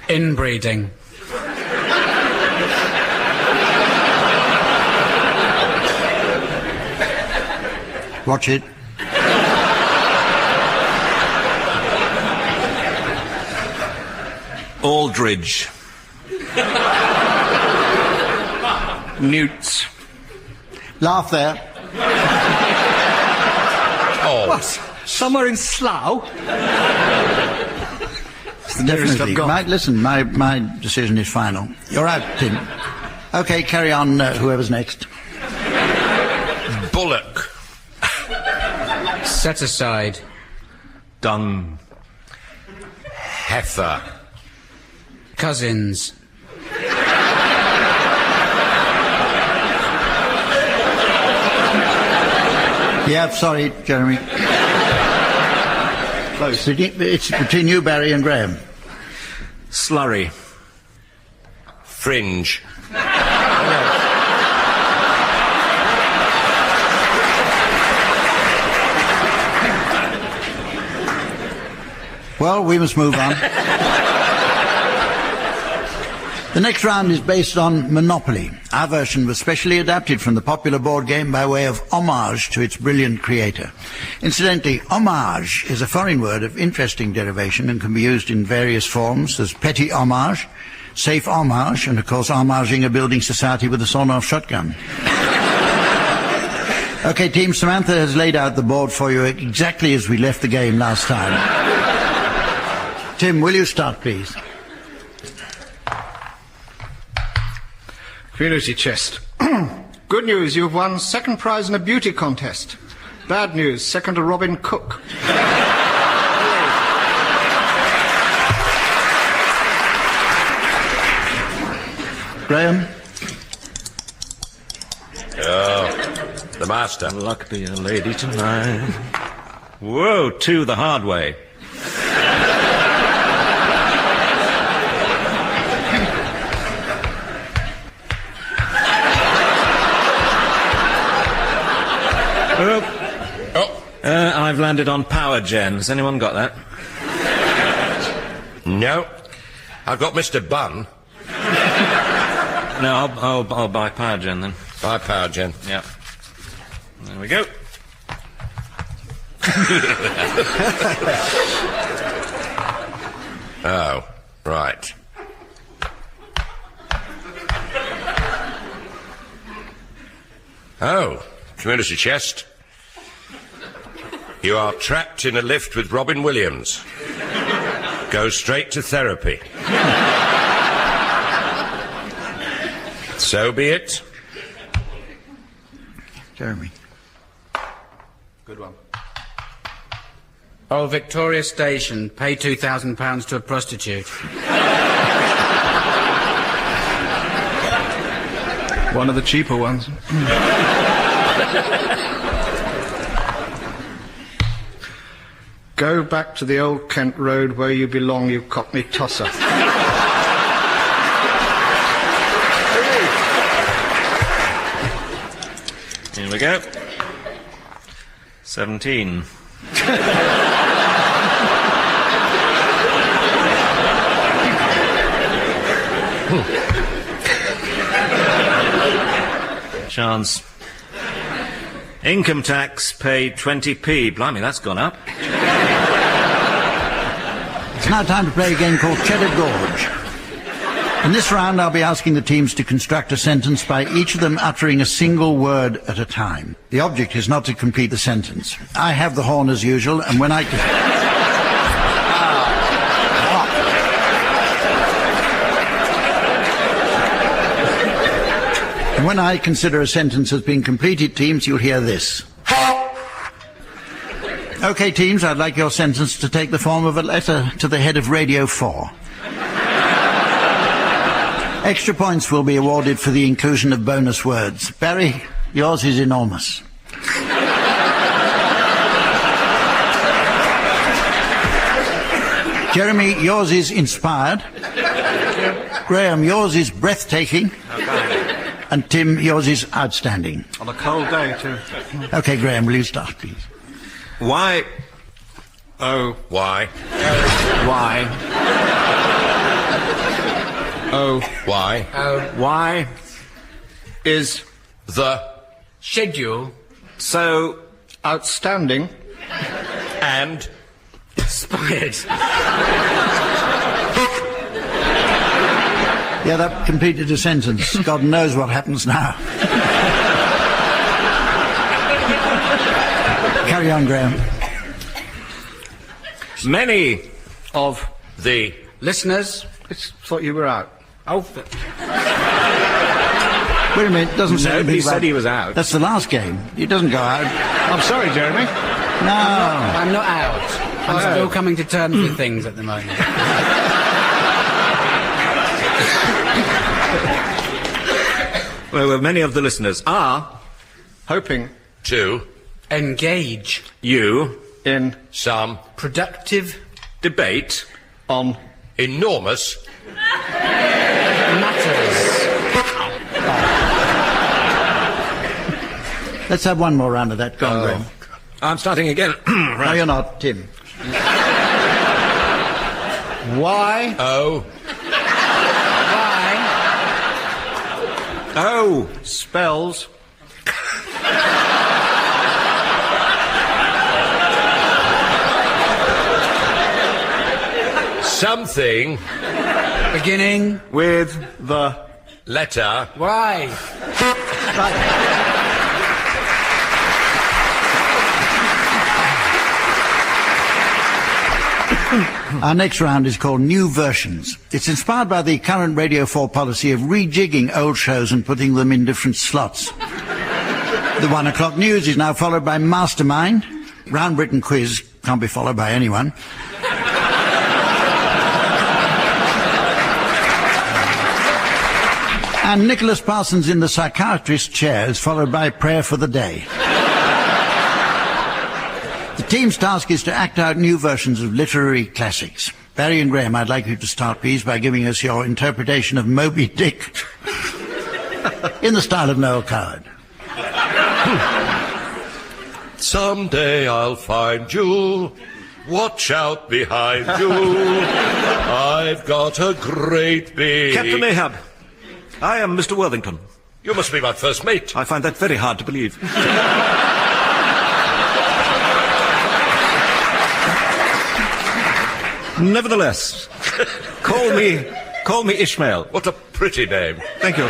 Inbreeding. Watch it. Aldridge. Newts. Laugh there. Oh. What? Somewhere in Slough? Definitely. Listen, my decision is final. You're out, Tim. Okay, carry on, whoever's next. Bullock. Set aside. Dung. Heifer. Cousins. Yeah, sorry, Jeremy. Close. It's between you, Barry, and Graham. Slurry. Fringe. Well, we must move on. The next round is based on Monopoly. Our version was specially adapted from the popular board game by way of homage to its brilliant creator. Incidentally, homage is a foreign word of interesting derivation and can be used in various forms as petty homage, safe homage, and of course homaging a building society with a sawn-off shotgun. Okay, team, Samantha has laid out the board for you exactly as we left the game last time. Tim, will you start, please? Community chest. Good news, you've won second prize in a beauty contest. Bad news, second to Robin Cook. Graham? Oh, the master. Luck be a lady tonight. Whoa, two the hard way. I've landed on power gen. Has anyone got that? No. I've got Mr. Bun. No, I'll buy power gen then. Buy power gen. Yeah. There we go. Oh, right. Oh, community chest. You are trapped in a lift with Robin Williams. Go straight to therapy. So be it. Jeremy. Good one. Oh, Victoria Station. Pay £2,000 to a prostitute. One of the cheaper ones. Go back to the old Kent Road where you belong, you cockney tosser. Here we go. 17. Chance. Income tax paid 20p. Blimey, that's gone up. It's now time to play a game called Cheddar Gorge. In this round, I'll be asking the teams to construct a sentence by each of them uttering a single word at a time. The object is not to complete the sentence. I have the horn as usual, and when I... And when I consider a sentence has been completed, teams, you'll hear this. OK, teams, I'd like your sentence to take the form of a letter to the head of Radio 4. Extra points will be awarded for the inclusion of bonus words. Barry, yours is enormous. Jeremy, yours is inspired. Graham, yours is breathtaking. And Tim, yours is outstanding. On a cold day, too. OK, Graham, will you start, please? Why? Oh. Why? Why? Oh. Why? Why Is the schedule so outstanding and inspired? Yeah, that completed a sentence. God knows what happens now. Carry on, Graham. Many of the listeners thought you were out. Oh. Wait a minute, it doesn't say anything Nobody about... said he was out. That's the last game. He doesn't go out. I'm sorry, Jeremy. No. I'm not out. I'm still coming to terms with things at the moment. Well, many of the listeners are hoping to engage you in some productive debate on enormous matters. Let's have one more round of that. Go on, Graham. I'm starting again. Right. No, you're not, Tim. Why? Oh. Why? Oh. Spells. Something beginning with the letter. Why? Right. Our next round is called New Versions. It's inspired by the current Radio 4 policy of rejigging old shows and putting them in different slots. The 1 o'clock news is now followed by Mastermind. Round Britain quiz can't be followed by anyone. And Nicholas Parsons in the psychiatrist chair is followed by Prayer for the Day. The team's task is to act out new versions of literary classics. Barry and Graham, I'd like you to start, please, by giving us your interpretation of Moby Dick in the style of Noel Coward. Someday I'll find you. Watch out behind you. I've got a great big... Captain Ahab, I am Mr. Worthington. You must be my first mate. I find that very hard to believe. Nevertheless, call me Ishmael. What a pretty name. Thank you.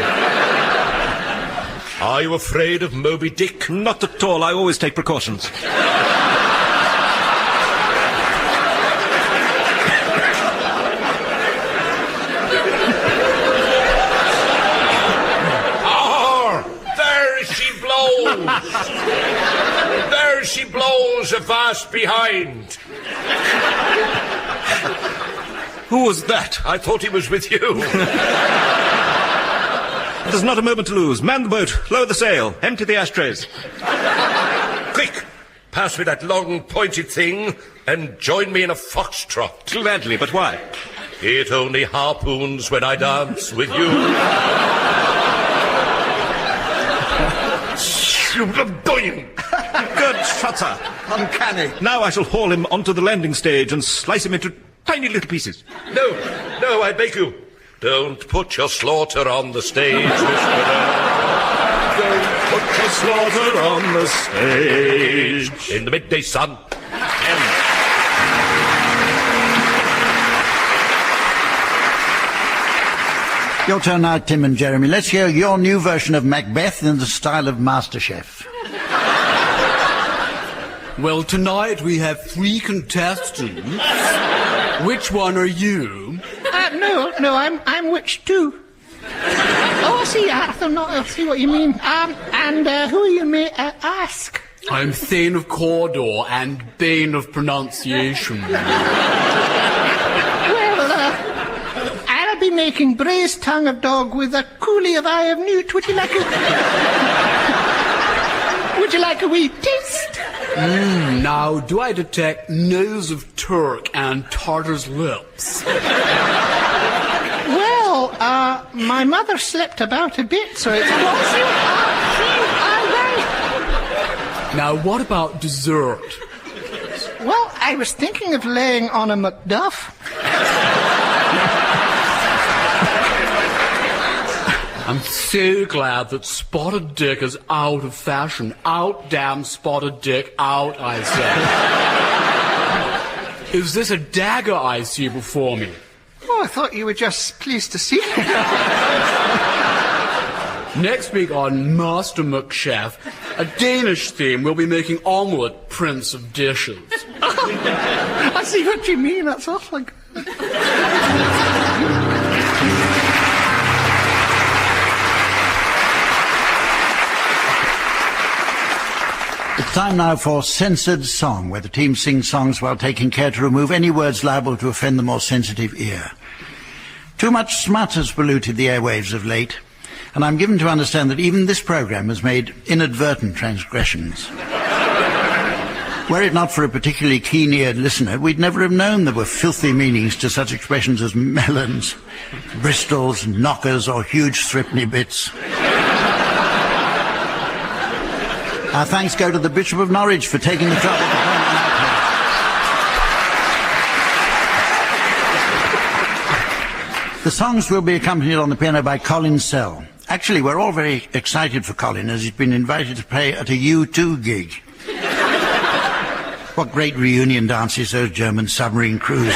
Are you afraid of Moby Dick? Not at all. I always take precautions. There she blows avast behind. Who was that? I thought he was with you. There's not a moment to lose. Man the boat, lower the sail, empty the ashtrays. Quick, pass me that long pointed thing and join me in a foxtrot. Gladly, but why? It only harpoons when I dance with you. Good shot, sir. Uncanny. Now I shall haul him onto the landing stage and slice him into tiny little pieces. No, I beg you. Don't put your slaughter on the stage, Whisperer. Don't put your slaughter on the stage. In the midday sun. Your turn now, Tim and Jeremy. Let's hear your new version of Macbeth in the style of MasterChef. Well, tonight we have 3 contestants. Which one are you? No, I'm which two? Oh, I see, Arthur, I see what you mean. And who you may ask? I'm Thane of Cawdor and Bane of Pronunciation. I'll be making braised tongue of dog with a coolie of eye of newt. Would you like a wee taste? Now, do I detect nose of Turk and Tartar's lips? Well, my mother slept about a bit, so it's possible. Now, what about dessert? Well, I was thinking of laying on a Macduff. I'm so glad that spotted dick is out of fashion. Out, damn spotted dick, out, I say. Is this a dagger I see before me? Oh, I thought you were just pleased to see me. Next week on Master McChef, a Danish theme, we'll be making omelette, prince of dishes. I see what you mean, that's awfully good. It's time now for Censored Song, where the team sings songs while taking care to remove any words liable to offend the more sensitive ear. Too much smut has polluted the airwaves of late, and I'm given to understand that even this programme has made inadvertent transgressions. Were it not for a particularly keen-eared listener, we'd never have known there were filthy meanings to such expressions as melons, bristols, knockers, or huge threepenny bits. Our thanks go to the Bishop of Norwich for taking the trouble to point them out. The songs will be accompanied on the piano by Colin Sell. Actually, we're all very excited for Colin, as he's been invited to play at a U2 gig. What great reunion dances those German submarine crews.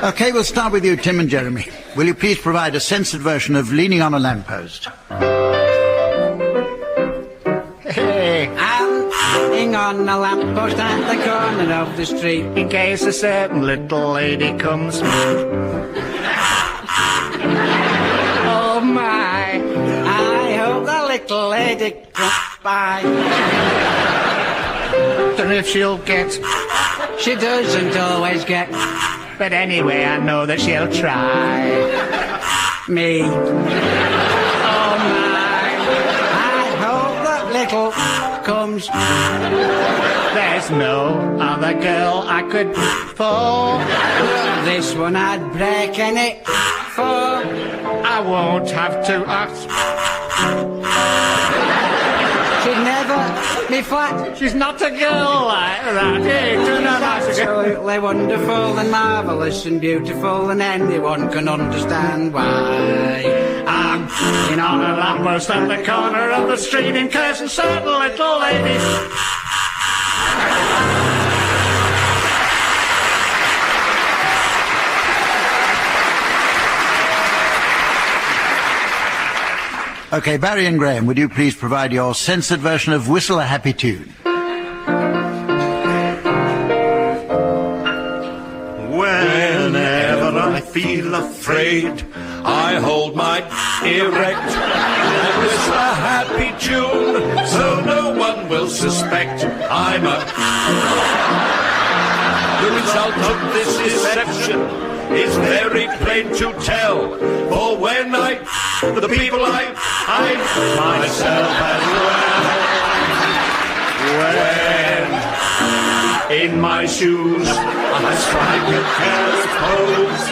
OK, we'll start with you, Tim and Jeremy. Will you please provide a censored version of Leaning on a Lamppost? Hey, I'm leaning on a lamppost at the corner of the street, in case a certain little lady comes. Oh my, I hope the little lady comes by. Don't know if she'll get. She doesn't always get. But anyway, I know that she'll try. Me. Oh my, I hope that little comes. There's no other girl I could fall. This one I'd break any for. I won't have to ask. She'd never be flat. She's not a girl like that. Hey, do not ask. Absolutely wonderful and marvellous and beautiful, and anyone can understand why. I'm in on a lamppost at the corner of the street in case a certain little lady. OK, Barry and Graham, would you please provide your censored version of Whistle a Happy Tune? Whenever I feel afraid, I hold my erect and whistle a happy tune, so no one will suspect I'm a... The result of this deception is very plain to tell, for when the people I myself as well, when in my shoes I strike a careless pose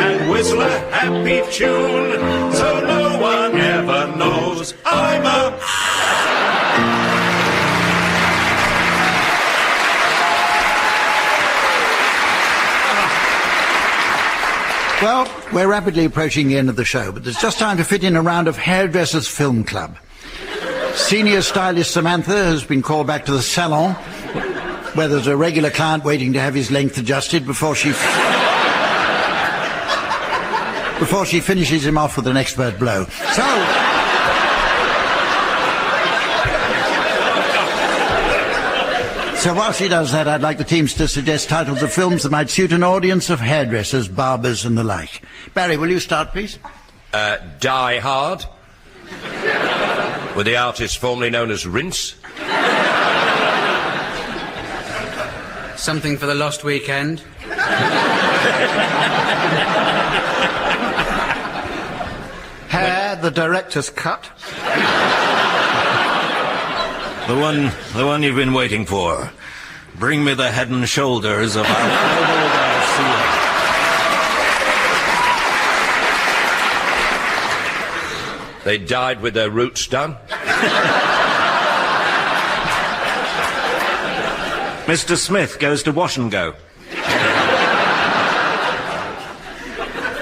and whistle a happy tune, so no one ever knows I'm a... Well, we're rapidly approaching the end of the show, but there's just time to fit in a round of Hairdressers Film Club. Senior stylist Samantha has been called back to the salon, where there's a regular client waiting to have his length adjusted before she finishes him off with an expert blow. So while she does that, I'd like the teams to suggest titles of films that might suit an audience of hairdressers, barbers and the like. Barry, will you start, please? Die Hard, with the artist formerly known as Rinse. Something for the Lost Weekend. Hair, the director's cut. The one you've been waiting for. Bring me the head and shoulders of Alfredo Garcia. They died with their roots done. Mr. Smith goes to Wash and Go.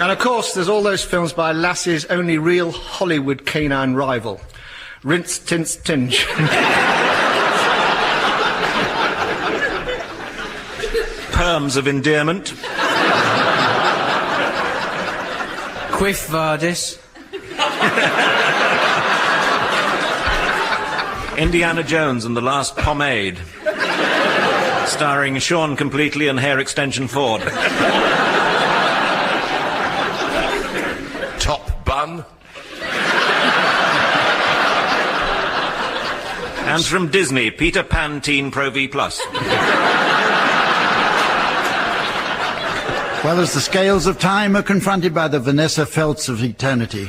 And of course, there's all those films by Lassie's only real Hollywood canine rival, Rinse, Tinse, Tinge. Terms of endearment. Quiff Vardis. Indiana Jones and the Last Pomade. Starring Sean Completely and Hair Extension Ford. Top Bun. And from Disney, Peter Pan Teen Pro V+. Well, as the scales of time are confronted by the Vanessa Feltz of eternity,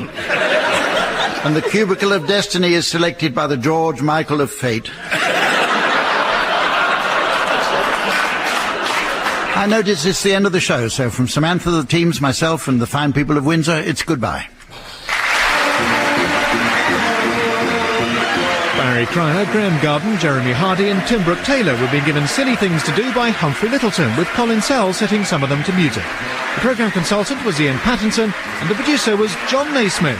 and the cubicle of destiny is selected by the George Michael of fate, I notice it's the end of the show, so from Samantha, the teams, myself and the fine people of Windsor, it's goodbye. Barry Cryer, Graham Garden, Jeremy Hardy and Tim Brooke-Taylor were being given Silly Things to Do by Humphrey Littleton, with Colin Sell setting some of them to music. The programme consultant was Ian Pattinson and the producer was John Naismith.